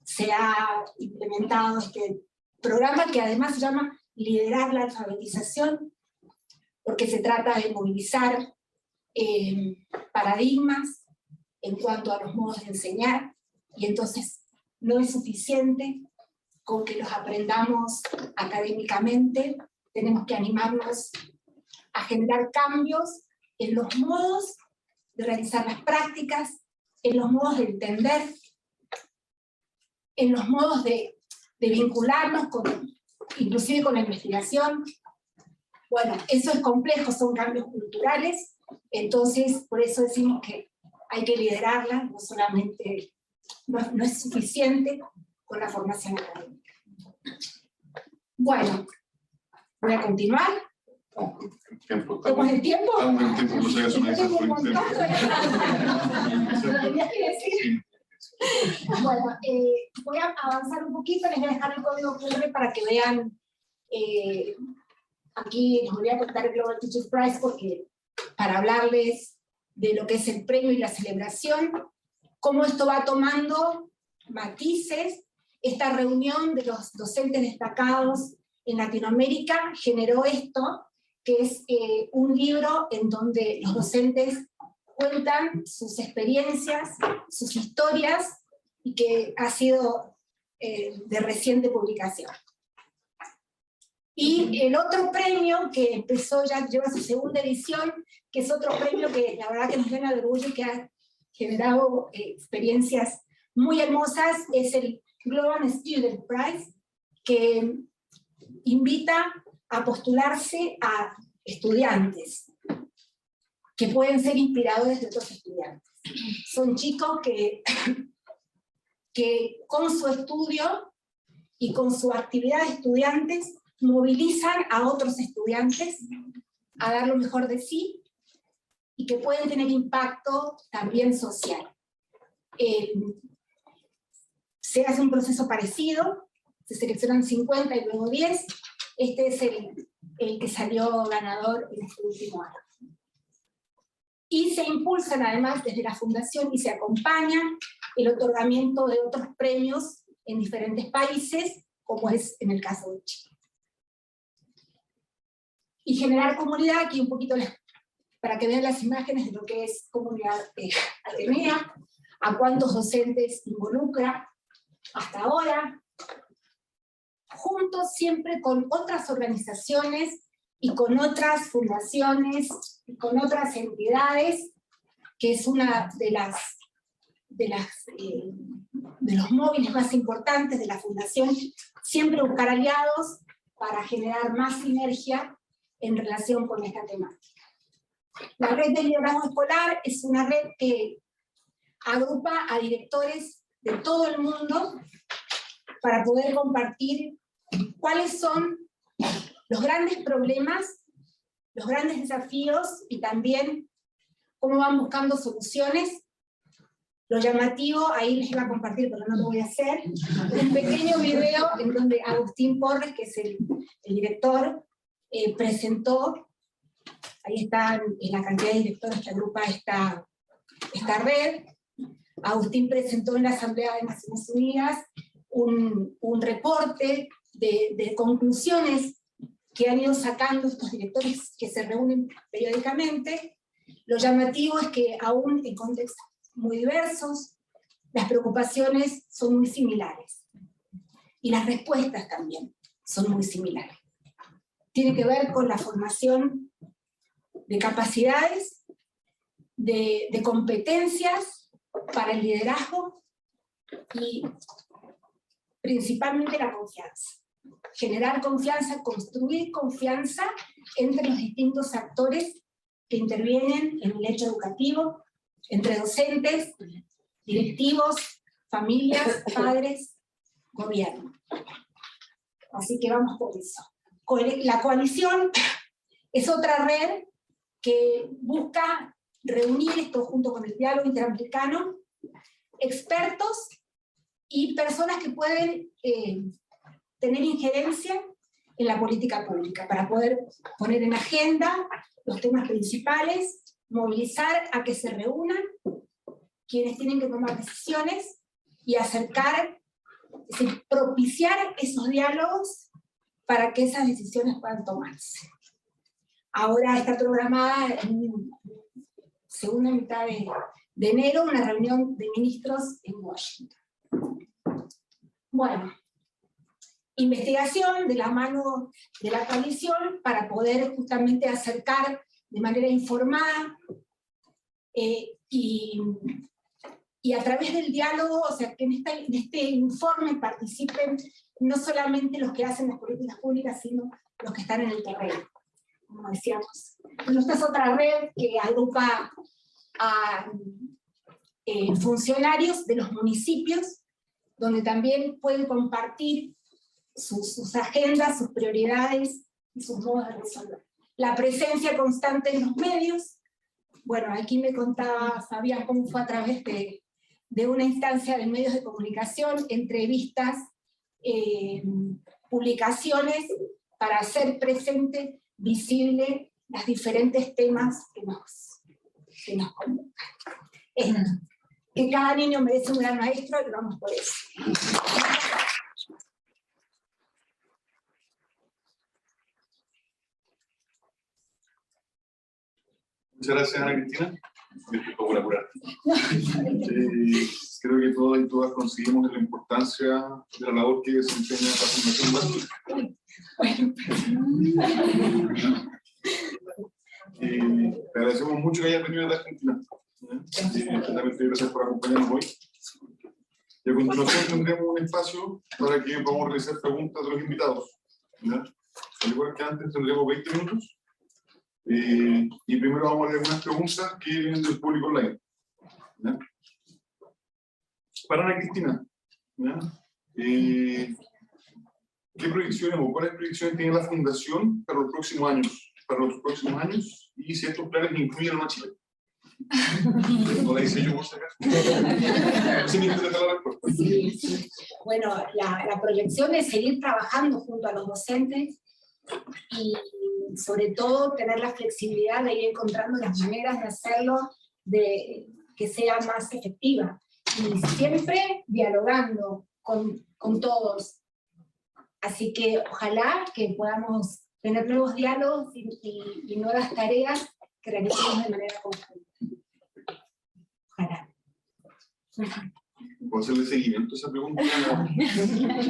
Se ha implementado este programa que además se llama Liderar la Alfabetización, porque se trata de movilizar paradigmas en cuanto a los modos de enseñar, y entonces no es suficiente con que los aprendamos académicamente, tenemos que animarnos a generar cambios en los modos de realizar las prácticas, en los modos de entender, en los modos de vincularnos inclusive con la investigación. Bueno, eso es complejo, son cambios culturales, entonces por eso decimos que hay que liderarla, no solamente, no es suficiente con la formación académica. Bueno, voy a continuar. ¿Cómo es el tiempo? Bueno, voy a avanzar un poquito, les voy a dejar el código QR para que vean. Aquí les voy a contar el Global Teachers Prize porque para hablarles de lo que es el premio y la celebración, cómo esto va tomando matices. Esta reunión de los docentes destacados en Latinoamérica generó esto, que es un libro en donde los docentes cuentan sus experiencias, sus historias, y que ha sido de reciente publicación. Y el otro premio que empezó, ya lleva su segunda edición, que es otro premio que la verdad que nos llena de orgullo y que ha generado experiencias muy hermosas, es el Global Student Prize, que invita a postularse a estudiantes que pueden ser inspiradores de otros estudiantes. Son chicos que con su estudio y con su actividad de estudiantes movilizan a otros estudiantes a dar lo mejor de sí y que pueden tener impacto también social. Se hace un proceso parecido, se seleccionan 50 y luego 10. Este es el que salió ganador en este último año. Y se impulsan además desde la fundación y se acompaña el otorgamiento de otros premios en diferentes países, como es en el caso de Chile. Y generar comunidad, aquí un poquito para que vean las imágenes de lo que es comunidad Atenea, a cuántos docentes involucra hasta ahora, juntos siempre con otras organizaciones y con otras fundaciones, y con otras entidades, que es una de los móviles más importantes de la Fundación, siempre buscar aliados para generar más sinergia en relación con esta temática. La red de liderazgo escolar es una red que agrupa a directores de todo el mundo para poder compartir cuáles son los grandes problemas, los grandes desafíos y también cómo van buscando soluciones. Lo llamativo, ahí les iba a compartir, pero no lo voy a hacer, un pequeño video en donde Agustín Porres, que es el director, presentó, ahí están la cantidad de directores que agrupa esta red. Agustín presentó en la Asamblea de Naciones Unidas un reporte de conclusiones que han ido sacando estos directores que se reúnen periódicamente. Lo llamativo es que aún en contextos muy diversos, las preocupaciones son muy similares. Y las respuestas también son muy similares. Tiene que ver con la formación de capacidades, de competencias para el liderazgo y principalmente la confianza. Generar confianza, construir confianza entre los distintos actores que intervienen en el hecho educativo, entre docentes, directivos, familias, padres, gobierno. Así que vamos por eso. La coalición es otra red que busca reunir esto junto con el diálogo interamericano, expertos y personas que pueden tener injerencia en la política pública, para poder poner en agenda los temas principales, movilizar a que se reúnan quienes tienen que tomar decisiones y acercar, es decir, propiciar esos diálogos para que esas decisiones puedan tomarse. Ahora está programada en segunda mitad de enero una reunión de ministros en Washington. Bueno, investigación de la mano de la coalición para poder justamente acercar de manera informada y a través del diálogo, o sea, que en este informe participen no solamente los que hacen las políticas públicas, sino los que están en el terreno, como decíamos. Bueno, esta es otra red que agrupa a funcionarios de los municipios, donde también pueden compartir sus agendas, sus prioridades y sus modos de resolver. La presencia constante en los medios. Bueno, aquí me contaba Fabián cómo fue a través de una instancia de medios de comunicación, entrevistas, publicaciones, para hacer presente, visible, los diferentes temas que nos convocan. Que cada niño merece un gran maestro y vamos por eso. Muchas gracias, Ana Cristina. Disculpa por apurar. Creo que todos y todas conseguimos la importancia de la labor que desempeña la Fundación Bartolomé. Te agradecemos mucho que hayas venido a la Argentina. Gracias por acompañarnos hoy. Y a continuación tendremos un espacio para que podamos realizar preguntas de los invitados. Al igual que antes tendremos 20 minutos. Y primero vamos a leer algunas preguntas que vienen del público online. ¿Ya? Para Ana Cristina, ¿qué proyecciones o cuáles proyecciones tiene la Fundación para los próximos años? Y si estos planes incluyen a Chile. No la hice yo por si acaso. Sí, me interesa la respuesta. Sí. Bueno, la proyección es seguir trabajando junto a los docentes y sobre todo tener la flexibilidad de ir encontrando las maneras de hacerlo que sea más efectiva. Y siempre dialogando con todos. Así que ojalá que podamos tener nuevos diálogos y nuevas tareas que realicemos de manera conjunta. Ojalá. ¿Puedo hacerle seguimiento a esa pregunta?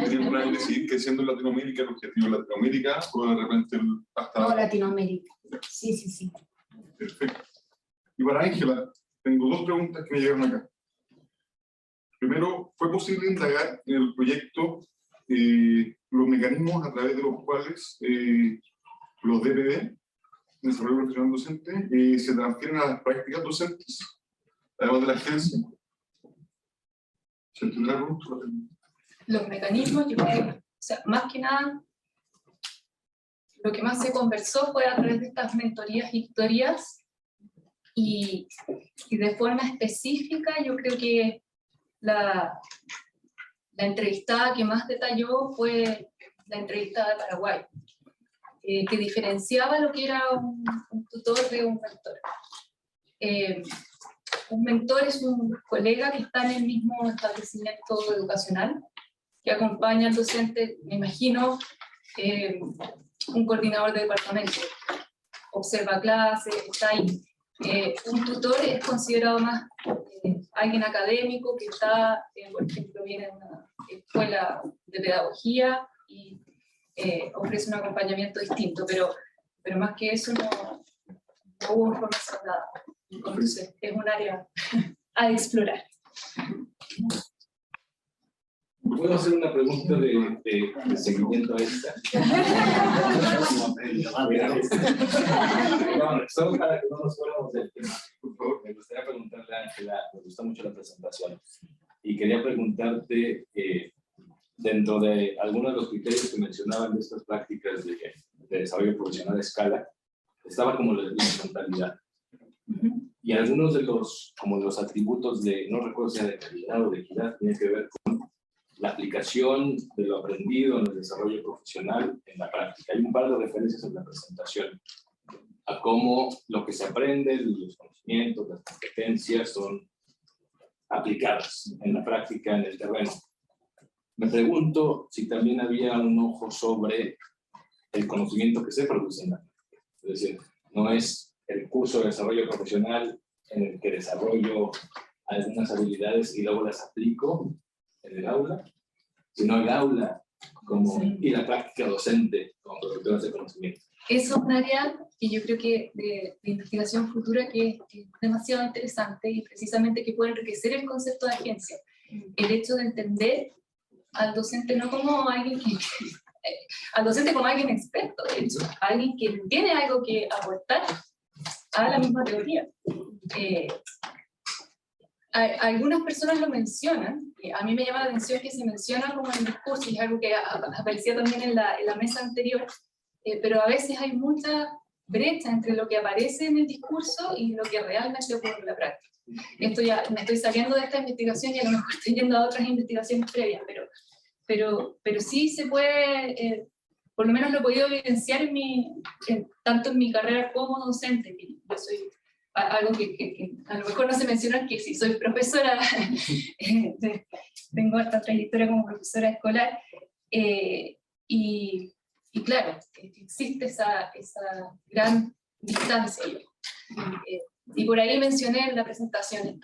¿Tienen plan de decidir que siendo en Latinoamérica, el objetivo de Latinoamérica, o de repente hasta... No, Latinoamérica. Sí, sí, sí. Perfecto. Y para Ángela, tengo dos preguntas que me llegaron acá. Primero, ¿fue posible indagar en el proyecto los mecanismos a través de los cuales los DPD, Desarrollo Profesional Docente, se transfieren a las prácticas docentes, además de la agencia? ¿Se entiende la pregunta? Los mecanismos, yo creo, o sea, más que nada, lo que más se conversó fue a través de estas mentorías y tutorías, y de forma específica yo creo que la entrevistada que más detalló fue la entrevistada de Paraguay, que diferenciaba lo que era un tutor de un mentor. Un mentor es un colega que está en el mismo establecimiento educacional, que acompaña al docente, me imagino, un coordinador de departamento, observa clases, está ahí. Un tutor es considerado más alguien académico que está, por ejemplo, viene a una escuela de pedagogía y ofrece un acompañamiento distinto, pero más que eso no hubo información nada. Entonces, es un área a explorar. ¿Puedo hacer una pregunta de seguimiento a esta? Solo para que no nos fuéramos del tema, por favor, me gustaría preguntarle a Ángela, me gusta mucho la presentación, y quería preguntarte, dentro de algunos de los criterios que mencionaban de estas prácticas de desarrollo profesional a escala, estaba como la frontalidad. Y algunos de los atributos de, no recuerdo si era de calidad o de equidad, tiene que ver con la aplicación de lo aprendido en el desarrollo profesional en la práctica. Hay un par de referencias en la presentación a cómo lo que se aprende, los conocimientos, las competencias son aplicadas en la práctica, en el terreno. Me pregunto si también había un ojo sobre el conocimiento que se produce en la práctica. Es decir, no es el curso de desarrollo profesional en el que desarrollo algunas habilidades y luego las aplico en el aula, sino el aula y la práctica docente como productores de conocimiento. Es un área que yo creo que de investigación futura que es demasiado interesante y precisamente que puede enriquecer el concepto de agencia. El hecho de entender al docente no como alguien que... al docente como alguien experto, de hecho, alguien que tiene algo que aportar a la misma teoría. Algunas personas lo mencionan, a mí me llama la atención que se menciona como en el discurso, y es algo que aparecía también en la mesa anterior, pero a veces hay mucha brecha entre lo que aparece en el discurso y lo que realmente ocurre en la práctica. Esto ya me estoy saliendo de esta investigación y a lo mejor estoy yendo a otras investigaciones previas, pero sí se puede, por lo menos lo he podido evidenciar tanto en mi carrera como docente, que yo soy algo que a lo mejor no se menciona, que sí soy profesora, tengo esta trayectoria como profesora escolar, y claro, existe esa gran distancia. Y por ahí mencioné en la presentación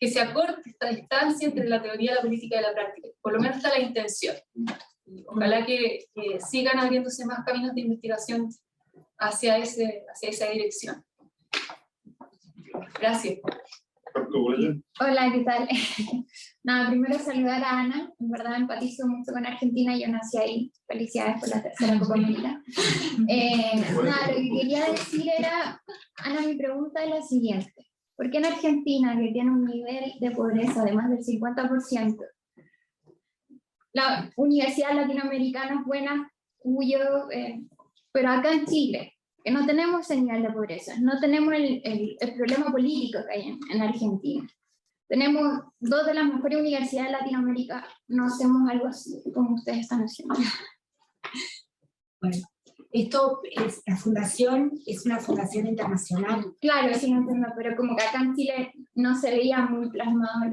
que se acorte esta distancia entre la teoría, la política y la práctica. Por lo menos está la intención. Ojalá que sigan abriéndose más caminos de investigación hacia esa dirección. Gracias. Hola, ¿qué tal? Nada, primero saludar a Ana, en verdad empatizo mucho con Argentina, yo nací ahí, felicidades por la tercera Copa América. Nada, lo que quería decir era, Ana, mi pregunta es la siguiente, ¿por qué en Argentina, que tiene un nivel de pobreza de más del 50%, la universidad latinoamericana es buena, pero acá en Chile, que no tenemos ese nivel de pobreza, no tenemos el problema político que hay en Argentina. Tenemos dos de las mejores universidades de Latinoamérica, no hacemos algo así como ustedes están haciendo. Bueno, esto es, la fundación es una fundación internacional. Claro, sí, no entiendo, pero como que acá en Chile no se veía muy plasmado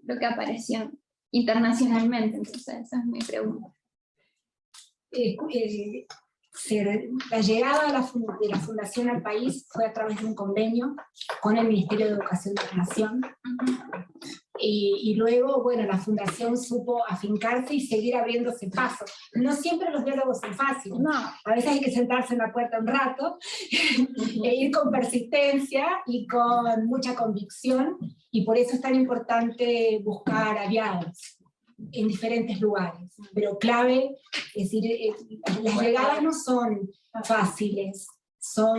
lo que apareció internacionalmente, entonces esa es mi pregunta. La llegada de la fundación al país fue a través de un convenio con el Ministerio de Educación de la Nación, Y luego, bueno, la fundación supo afincarse y seguir abriéndose paso. No siempre los diálogos son fáciles, no. A veces hay que sentarse en la puerta un rato e ir con persistencia y con mucha convicción, y por eso es tan importante buscar aliados en diferentes lugares. Pero clave, es decir, las llegadas no son fáciles.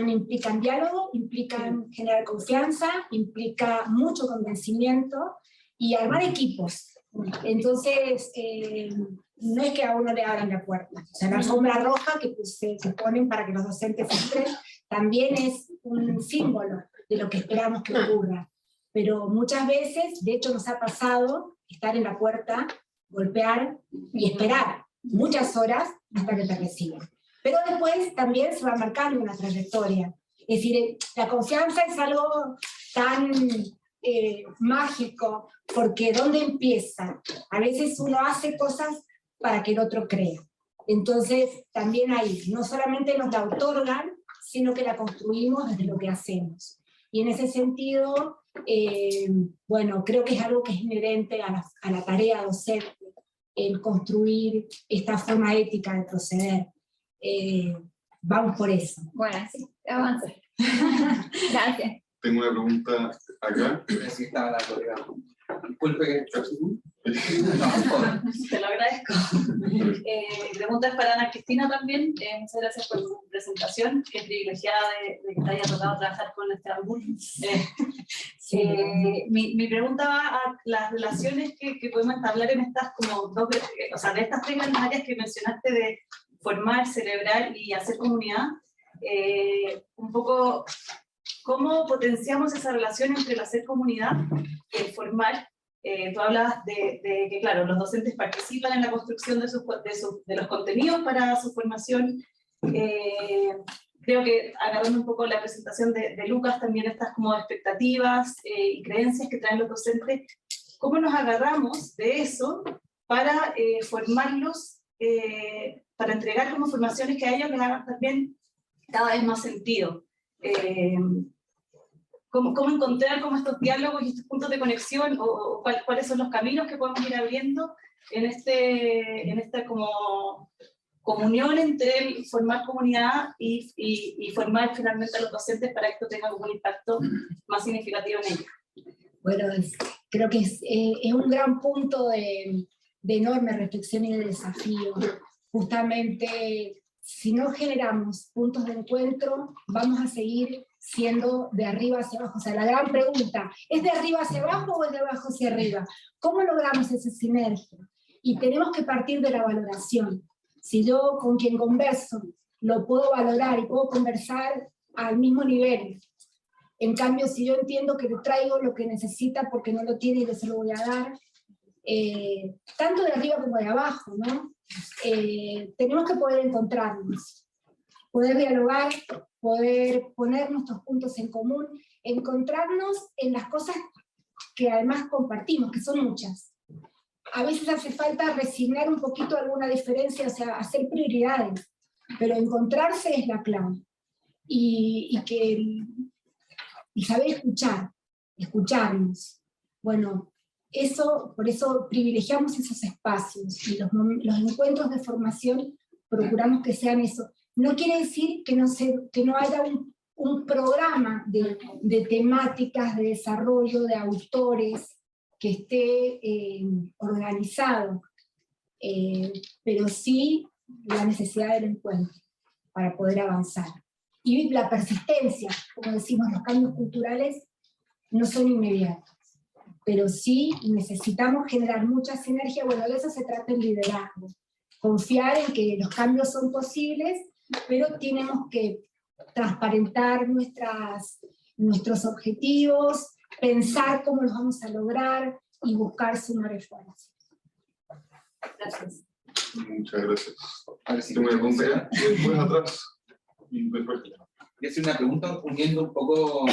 Implican diálogo, implican generar confianza, implica mucho convencimiento y armar equipos. Entonces, no es que a uno le abran la puerta. O sea, la alfombra roja que se ponen para que los docentes entren también es un símbolo de lo que esperamos que ocurra. Pero muchas veces, de hecho nos ha pasado estar en la puerta, golpear y esperar muchas horas hasta que te reciban. Pero después también se va marcando una trayectoria. Es decir, la confianza es algo tan mágico, porque ¿dónde empieza? A veces uno hace cosas para que el otro crea. Entonces, también ahí, no solamente nos la otorgan, sino que la construimos desde lo que hacemos. Y en ese sentido, bueno, creo que es algo que es inherente a la tarea docente, el construir esta forma ética de proceder. Vamos por eso. Bueno, sí, avanza. Gracias. Tengo una pregunta acá. Sí, estaba la colega. Disculpe que... Te lo agradezco. Mi pregunta es para Ana Cristina también. Muchas gracias por su presentación. Qué privilegiada de que te haya tocado trabajar con Esteban Bull. Mi pregunta va a las relaciones que podemos entablar en estas como dos, o sea, de estas tres grandes áreas que mencionaste de formar, celebrar y hacer comunidad. Un poco, ¿cómo potenciamos esa relación entre el hacer comunidad y el formar? Tú hablabas de que, claro, los docentes participan en la construcción de los contenidos para su formación. Creo que, agarrando un poco la presentación de Lucas, también estas como expectativas y creencias que traen los docentes, ¿cómo nos agarramos de eso para formarlos, para entregar como formaciones que a ellos les hagan también cada vez más sentido? ¿Cómo encontrar como estos diálogos y estos puntos de conexión, o cuáles son los caminos que podemos ir abriendo en esta como comunión entre el formar comunidad y formar finalmente a los docentes para que esto tenga un impacto más significativo en ellos? Bueno, creo que es un gran punto de enorme reflexión y de desafío. Justamente, si no generamos puntos de encuentro, vamos a seguir siendo de arriba hacia abajo. O sea, la gran pregunta, ¿es de arriba hacia abajo o es de abajo hacia arriba? ¿Cómo logramos esa sinergia? Y tenemos que partir de la valoración. Si yo con quien converso lo puedo valorar y puedo conversar al mismo nivel, en cambio si yo entiendo que le traigo lo que necesita porque no lo tiene y yo se lo voy a dar, tanto de arriba como de abajo, ¿no? Tenemos que poder encontrarnos, poder dialogar, poder poner nuestros puntos en común, encontrarnos en las cosas que además compartimos, que son muchas. A veces hace falta resignar un poquito alguna diferencia, o sea, hacer prioridades, pero encontrarse es la clave. Y saber escucharnos. Bueno, por eso privilegiamos esos espacios, y los encuentros de formación procuramos que sean eso. No quiere decir que no haya un programa de temáticas, de desarrollo, de autores, que esté organizado, pero sí la necesidad del encuentro para poder avanzar. Y la persistencia, como decimos, los cambios culturales no son inmediatos, pero sí necesitamos generar mucha sinergia. Bueno, de eso se trata el liderazgo, confiar en que los cambios son posibles, pero tenemos que transparentar nuestros objetivos, pensar cómo los vamos a lograr y buscar sumar esfuerzos. Gracias. Muchas gracias. Tengo una pregunta después atrás. Y después. Voy a hacer una pregunta uniendo un poco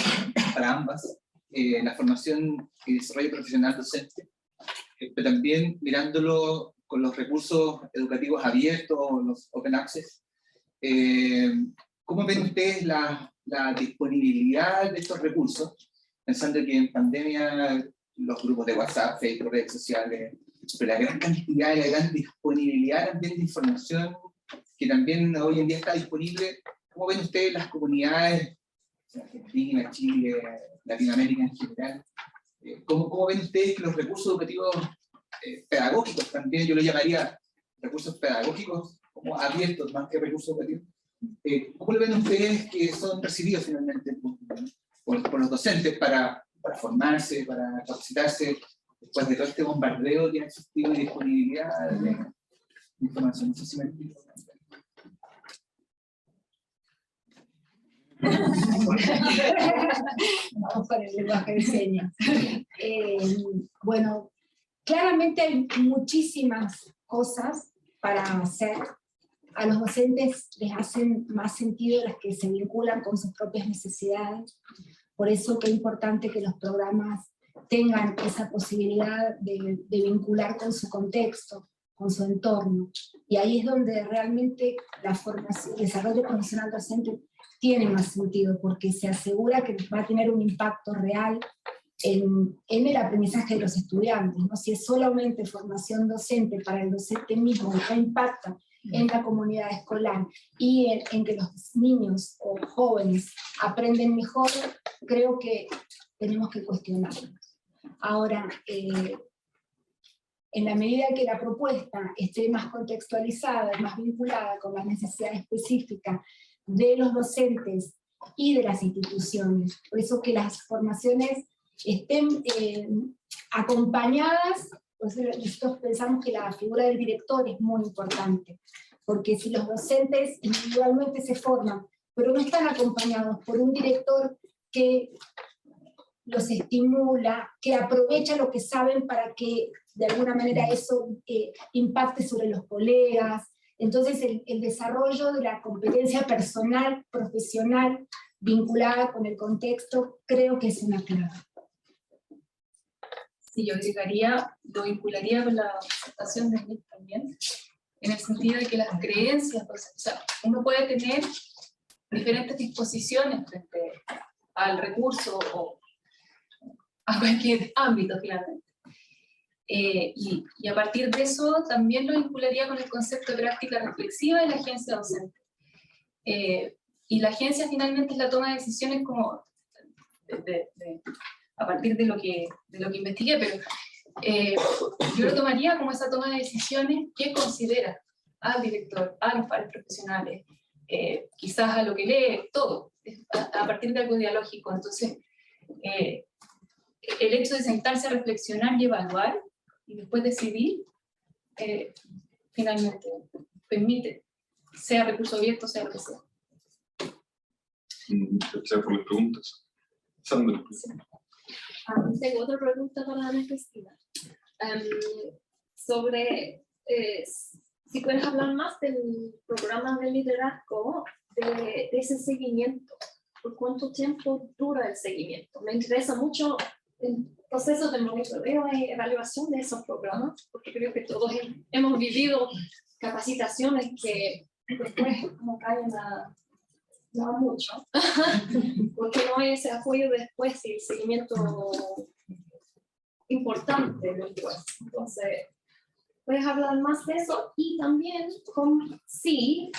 para ambas, la formación y desarrollo profesional docente, pero también mirándolo con los recursos educativos abiertos, los open access. ¿Cómo ven ustedes la disponibilidad de estos recursos? Pensando que en pandemia los grupos de WhatsApp, Facebook, redes sociales, pero la gran cantidad y la gran disponibilidad también de información que también hoy en día está disponible. ¿Cómo ven ustedes las comunidades, Argentina, Chile, Latinoamérica en general? ¿Cómo ven ustedes que los recursos educativos pedagógicos, también yo lo llamaría recursos pedagógicos como abiertos más que recursos educativos, cómo lo ven ustedes que son recibidos finalmente por los docentes para formarse, para capacitarse, después de todo este bombardeo que ha existido y disponibilidad de información? No sé si me explico. Vamos con el lenguaje de señas. Bueno, claramente hay muchísimas cosas para hacer. A los docentes les hacen más sentido las que se vinculan con sus propias necesidades. Por eso que es importante que los programas tengan esa posibilidad de vincular con su contexto, con su entorno. Y ahí es donde realmente la formación, el desarrollo profesional docente tiene más sentido, porque se asegura que va a tener un impacto real en el aprendizaje de los estudiantes, ¿no? Si es solamente formación docente para el docente mismo, no impacta en la comunidad escolar y en que los niños o jóvenes aprenden mejor, creo que tenemos que cuestionarlo. Ahora, en la medida que la propuesta esté más contextualizada, más vinculada con las necesidades específicas de los docentes y de las instituciones, por eso que las formaciones estén acompañadas, pues nosotros pensamos que la figura del director es muy importante, porque si los docentes individualmente se forman, pero no están acompañados por un director que los estimula, que aprovecha lo que saben para que de alguna manera eso impacte sobre los colegas. Entonces el desarrollo de la competencia personal, profesional, vinculada con el contexto, creo que es una clave. Sí, yo lo vincularía con la presentación de Nick también, en el sentido de que las creencias, o sea, uno puede tener diferentes disposiciones frente al recurso o a cualquier ámbito finalmente. Y a partir de eso también lo vincularía con el concepto de práctica reflexiva y la agencia docente. Y la agencia finalmente es la toma de decisiones como a partir de lo que investigué, pero yo lo tomaría como esa toma de decisiones que considera al director, a los pares profesionales, quizás a lo que lee, todo, a partir de algo dialógico. Entonces, el hecho de sentarse a reflexionar y evaluar, y después decidir, finalmente permite, sea recurso abierto, sea lo que sea. Gracias por las preguntas. Sandra. Tengo otra pregunta para Ana Cristina. Sobre si puedes hablar más del programa de liderazgo, de ese seguimiento. ¿Por cuánto tiempo dura el seguimiento? Me interesa mucho el proceso de monitoreo y evaluación de esos programas, porque creo que todos hemos vivido capacitaciones que después no caen a no mucho, porque no hay ese apoyo después y el seguimiento importante después. Entonces, ¿puedes hablar más de eso? Y también si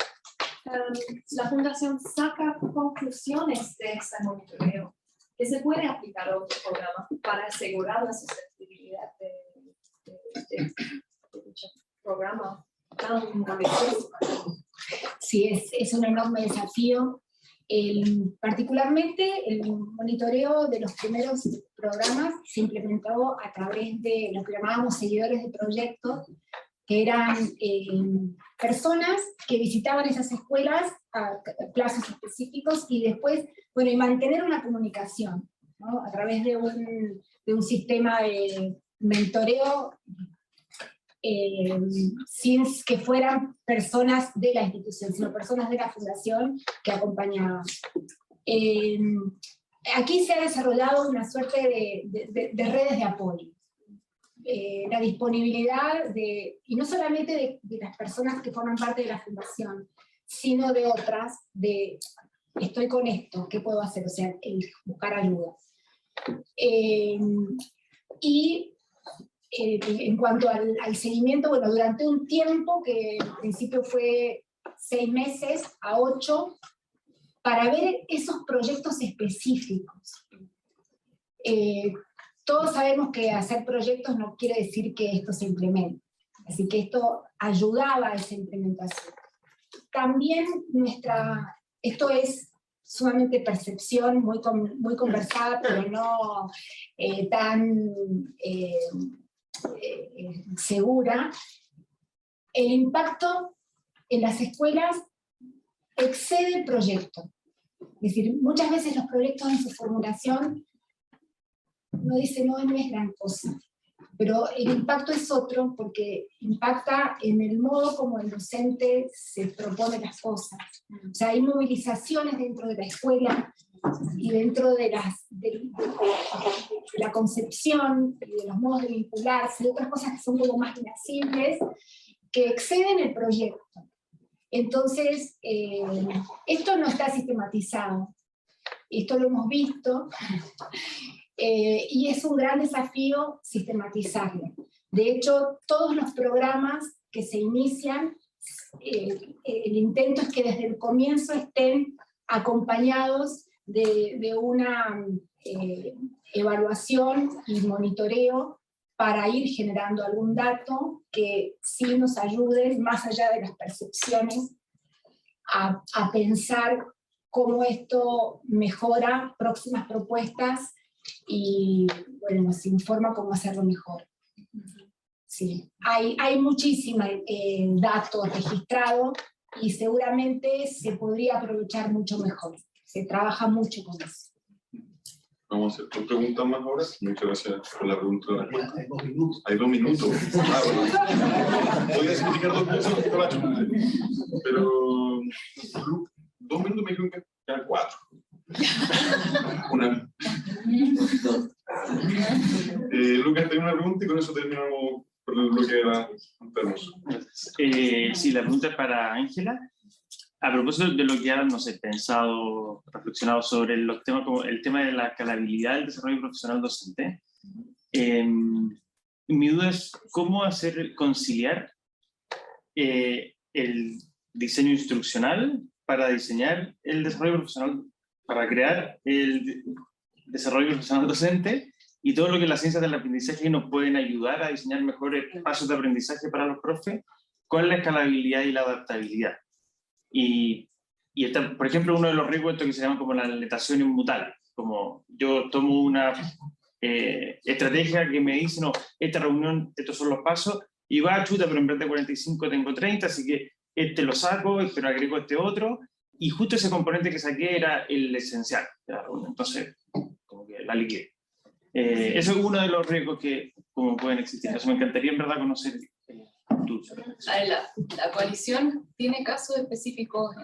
la Fundación saca conclusiones de ese monitoreo, que se puede aplicar a otro programa para asegurar la sostenibilidad de dicho programa tan ambicioso. Sí, es un enorme desafío. Particularmente el monitoreo de los primeros programas se implementó a través de lo que llamábamos seguidores de proyectos, que eran personas que visitaban esas escuelas a plazos específicos y después, bueno, y mantener una comunicación, ¿no? A través de un sistema de mentoreo sin que fueran personas de la institución, sino personas de la fundación que acompañaban. Aquí se ha desarrollado una suerte de redes de apoyo. La disponibilidad y no solamente de las personas que forman parte de la fundación, sino de otras, de estoy con esto, ¿qué puedo hacer? O sea, el buscar ayuda. Y en cuanto al seguimiento, bueno, durante un tiempo, que en principio fue 6 meses a 8, para ver esos proyectos específicos. Todos sabemos que hacer proyectos no quiere decir que esto se implemente, así que esto ayudaba a esa implementación. También esto es sumamente percepción, muy conversada, pero no tan segura. El impacto en las escuelas excede el proyecto. Es decir, muchas veces los proyectos en su formulación no dicen, no es gran cosa, pero el impacto es otro, porque impacta en el modo como el docente se propone las cosas. O sea, hay movilizaciones dentro de la escuela y dentro de la concepción y de los modos de vincularse, y otras cosas que son como más inacibles, que exceden el proyecto. Entonces, esto no está sistematizado, esto lo hemos visto, y es un gran desafío sistematizarlo. De hecho, todos los programas que se inician, el intento es que desde el comienzo estén acompañados de una evaluación y monitoreo para ir generando algún dato que sí nos ayude, más allá de las percepciones, a pensar cómo esto mejora próximas propuestas y, bueno, nos informa cómo hacerlo mejor. Sí, hay muchísimo dato registrado y seguramente se podría aprovechar mucho mejor. Se trabaja mucho con eso. Vamos a hacer 2 preguntas más ahora. Muchas gracias por la pregunta. Hay 2 minutos. Hay 2 minutos. Bueno. Voy a explicar 2 cosas, pero 2 minutos me dijeron que eran 4. Lucas, tengo una pregunta y con eso terminamos por el bloque de la sí, la pregunta es para Ángela. A propósito de lo que han, no sé, pensado, reflexionado sobre los temas, como el tema de la escalabilidad del desarrollo profesional docente, mi duda es cómo conciliar el diseño instruccional para diseñar el desarrollo profesional, para crear el desarrollo profesional docente, y todo lo que las ciencias del aprendizaje nos pueden ayudar a diseñar mejores pasos de aprendizaje para los profes, con la escalabilidad y la adaptabilidad. Y está, por ejemplo, uno de los riesgos que se llama como la alentación inmutable, como yo tomo una estrategia que me dice, no, esta reunión, estos son los pasos, y va, chuta, pero en vez de 45 tengo 30, así que este lo saco, pero agrego este otro, y justo ese componente que saqué era el esencial de la reunión, entonces como que la liquidé. Eso es uno de los riesgos que como pueden existir. Eso me encantaría en verdad conocer. La coalición tiene casos específicos,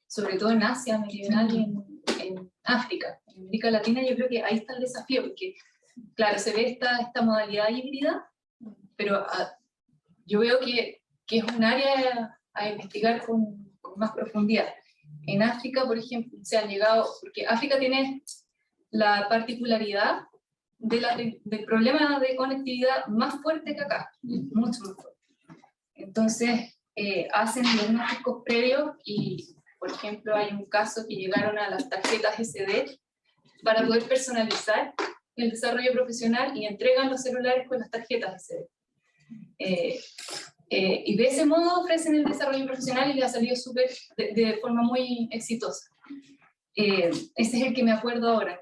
sobre todo en Asia Meridional y en África. En América Latina yo creo que ahí está el desafío, porque claro, se ve esta modalidad híbrida, pero yo veo que es un área a investigar con más profundidad. En África, por ejemplo, se han llegado, porque África tiene la particularidad del problema de conectividad más fuerte que acá, mucho más fuerte. Entonces, hacen diagnósticos previos y, por ejemplo, hay un caso que llegaron a las tarjetas SD para poder personalizar el desarrollo profesional y entregan los celulares con las tarjetas SD. Y de ese modo ofrecen el desarrollo profesional y le ha salido de forma muy exitosa. Ese es el que me acuerdo ahora.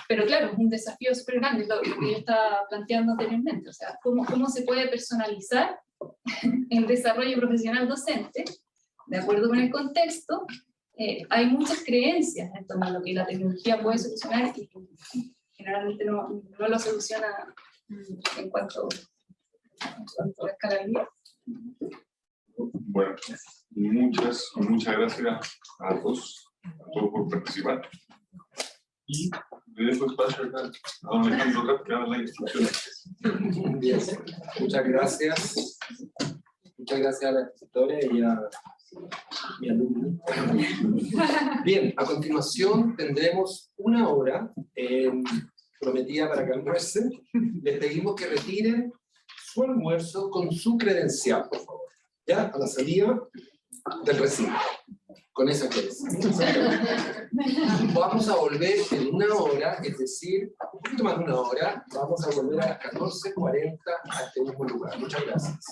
Pero claro, es un desafío súper grande, lo que yo estaba planteando anteriormente. O sea, ¿cómo se puede personalizar el desarrollo profesional docente? De acuerdo con el contexto, hay muchas creencias en torno a lo que la tecnología puede solucionar y generalmente no lo soluciona en cuanto a escalabilidad. Bueno, muchas gracias a todos por participar. Y le dejo espacio acá a don Alejandro Rapp, que haga las instrucciones. Bien, muchas gracias. Muchas gracias a la expositora y a mi alumno. Bien, a continuación tendremos 1 hora prometida para que almuercen, les pedimos que retiren su almuerzo con su credencial, por favor. Ya, a la salida del recinto. Con esa credencial. Vamos a volver en 1 hora, es decir, un poquito más de 1 hora, vamos a volver a las 14:40 a este mismo lugar. Muchas gracias.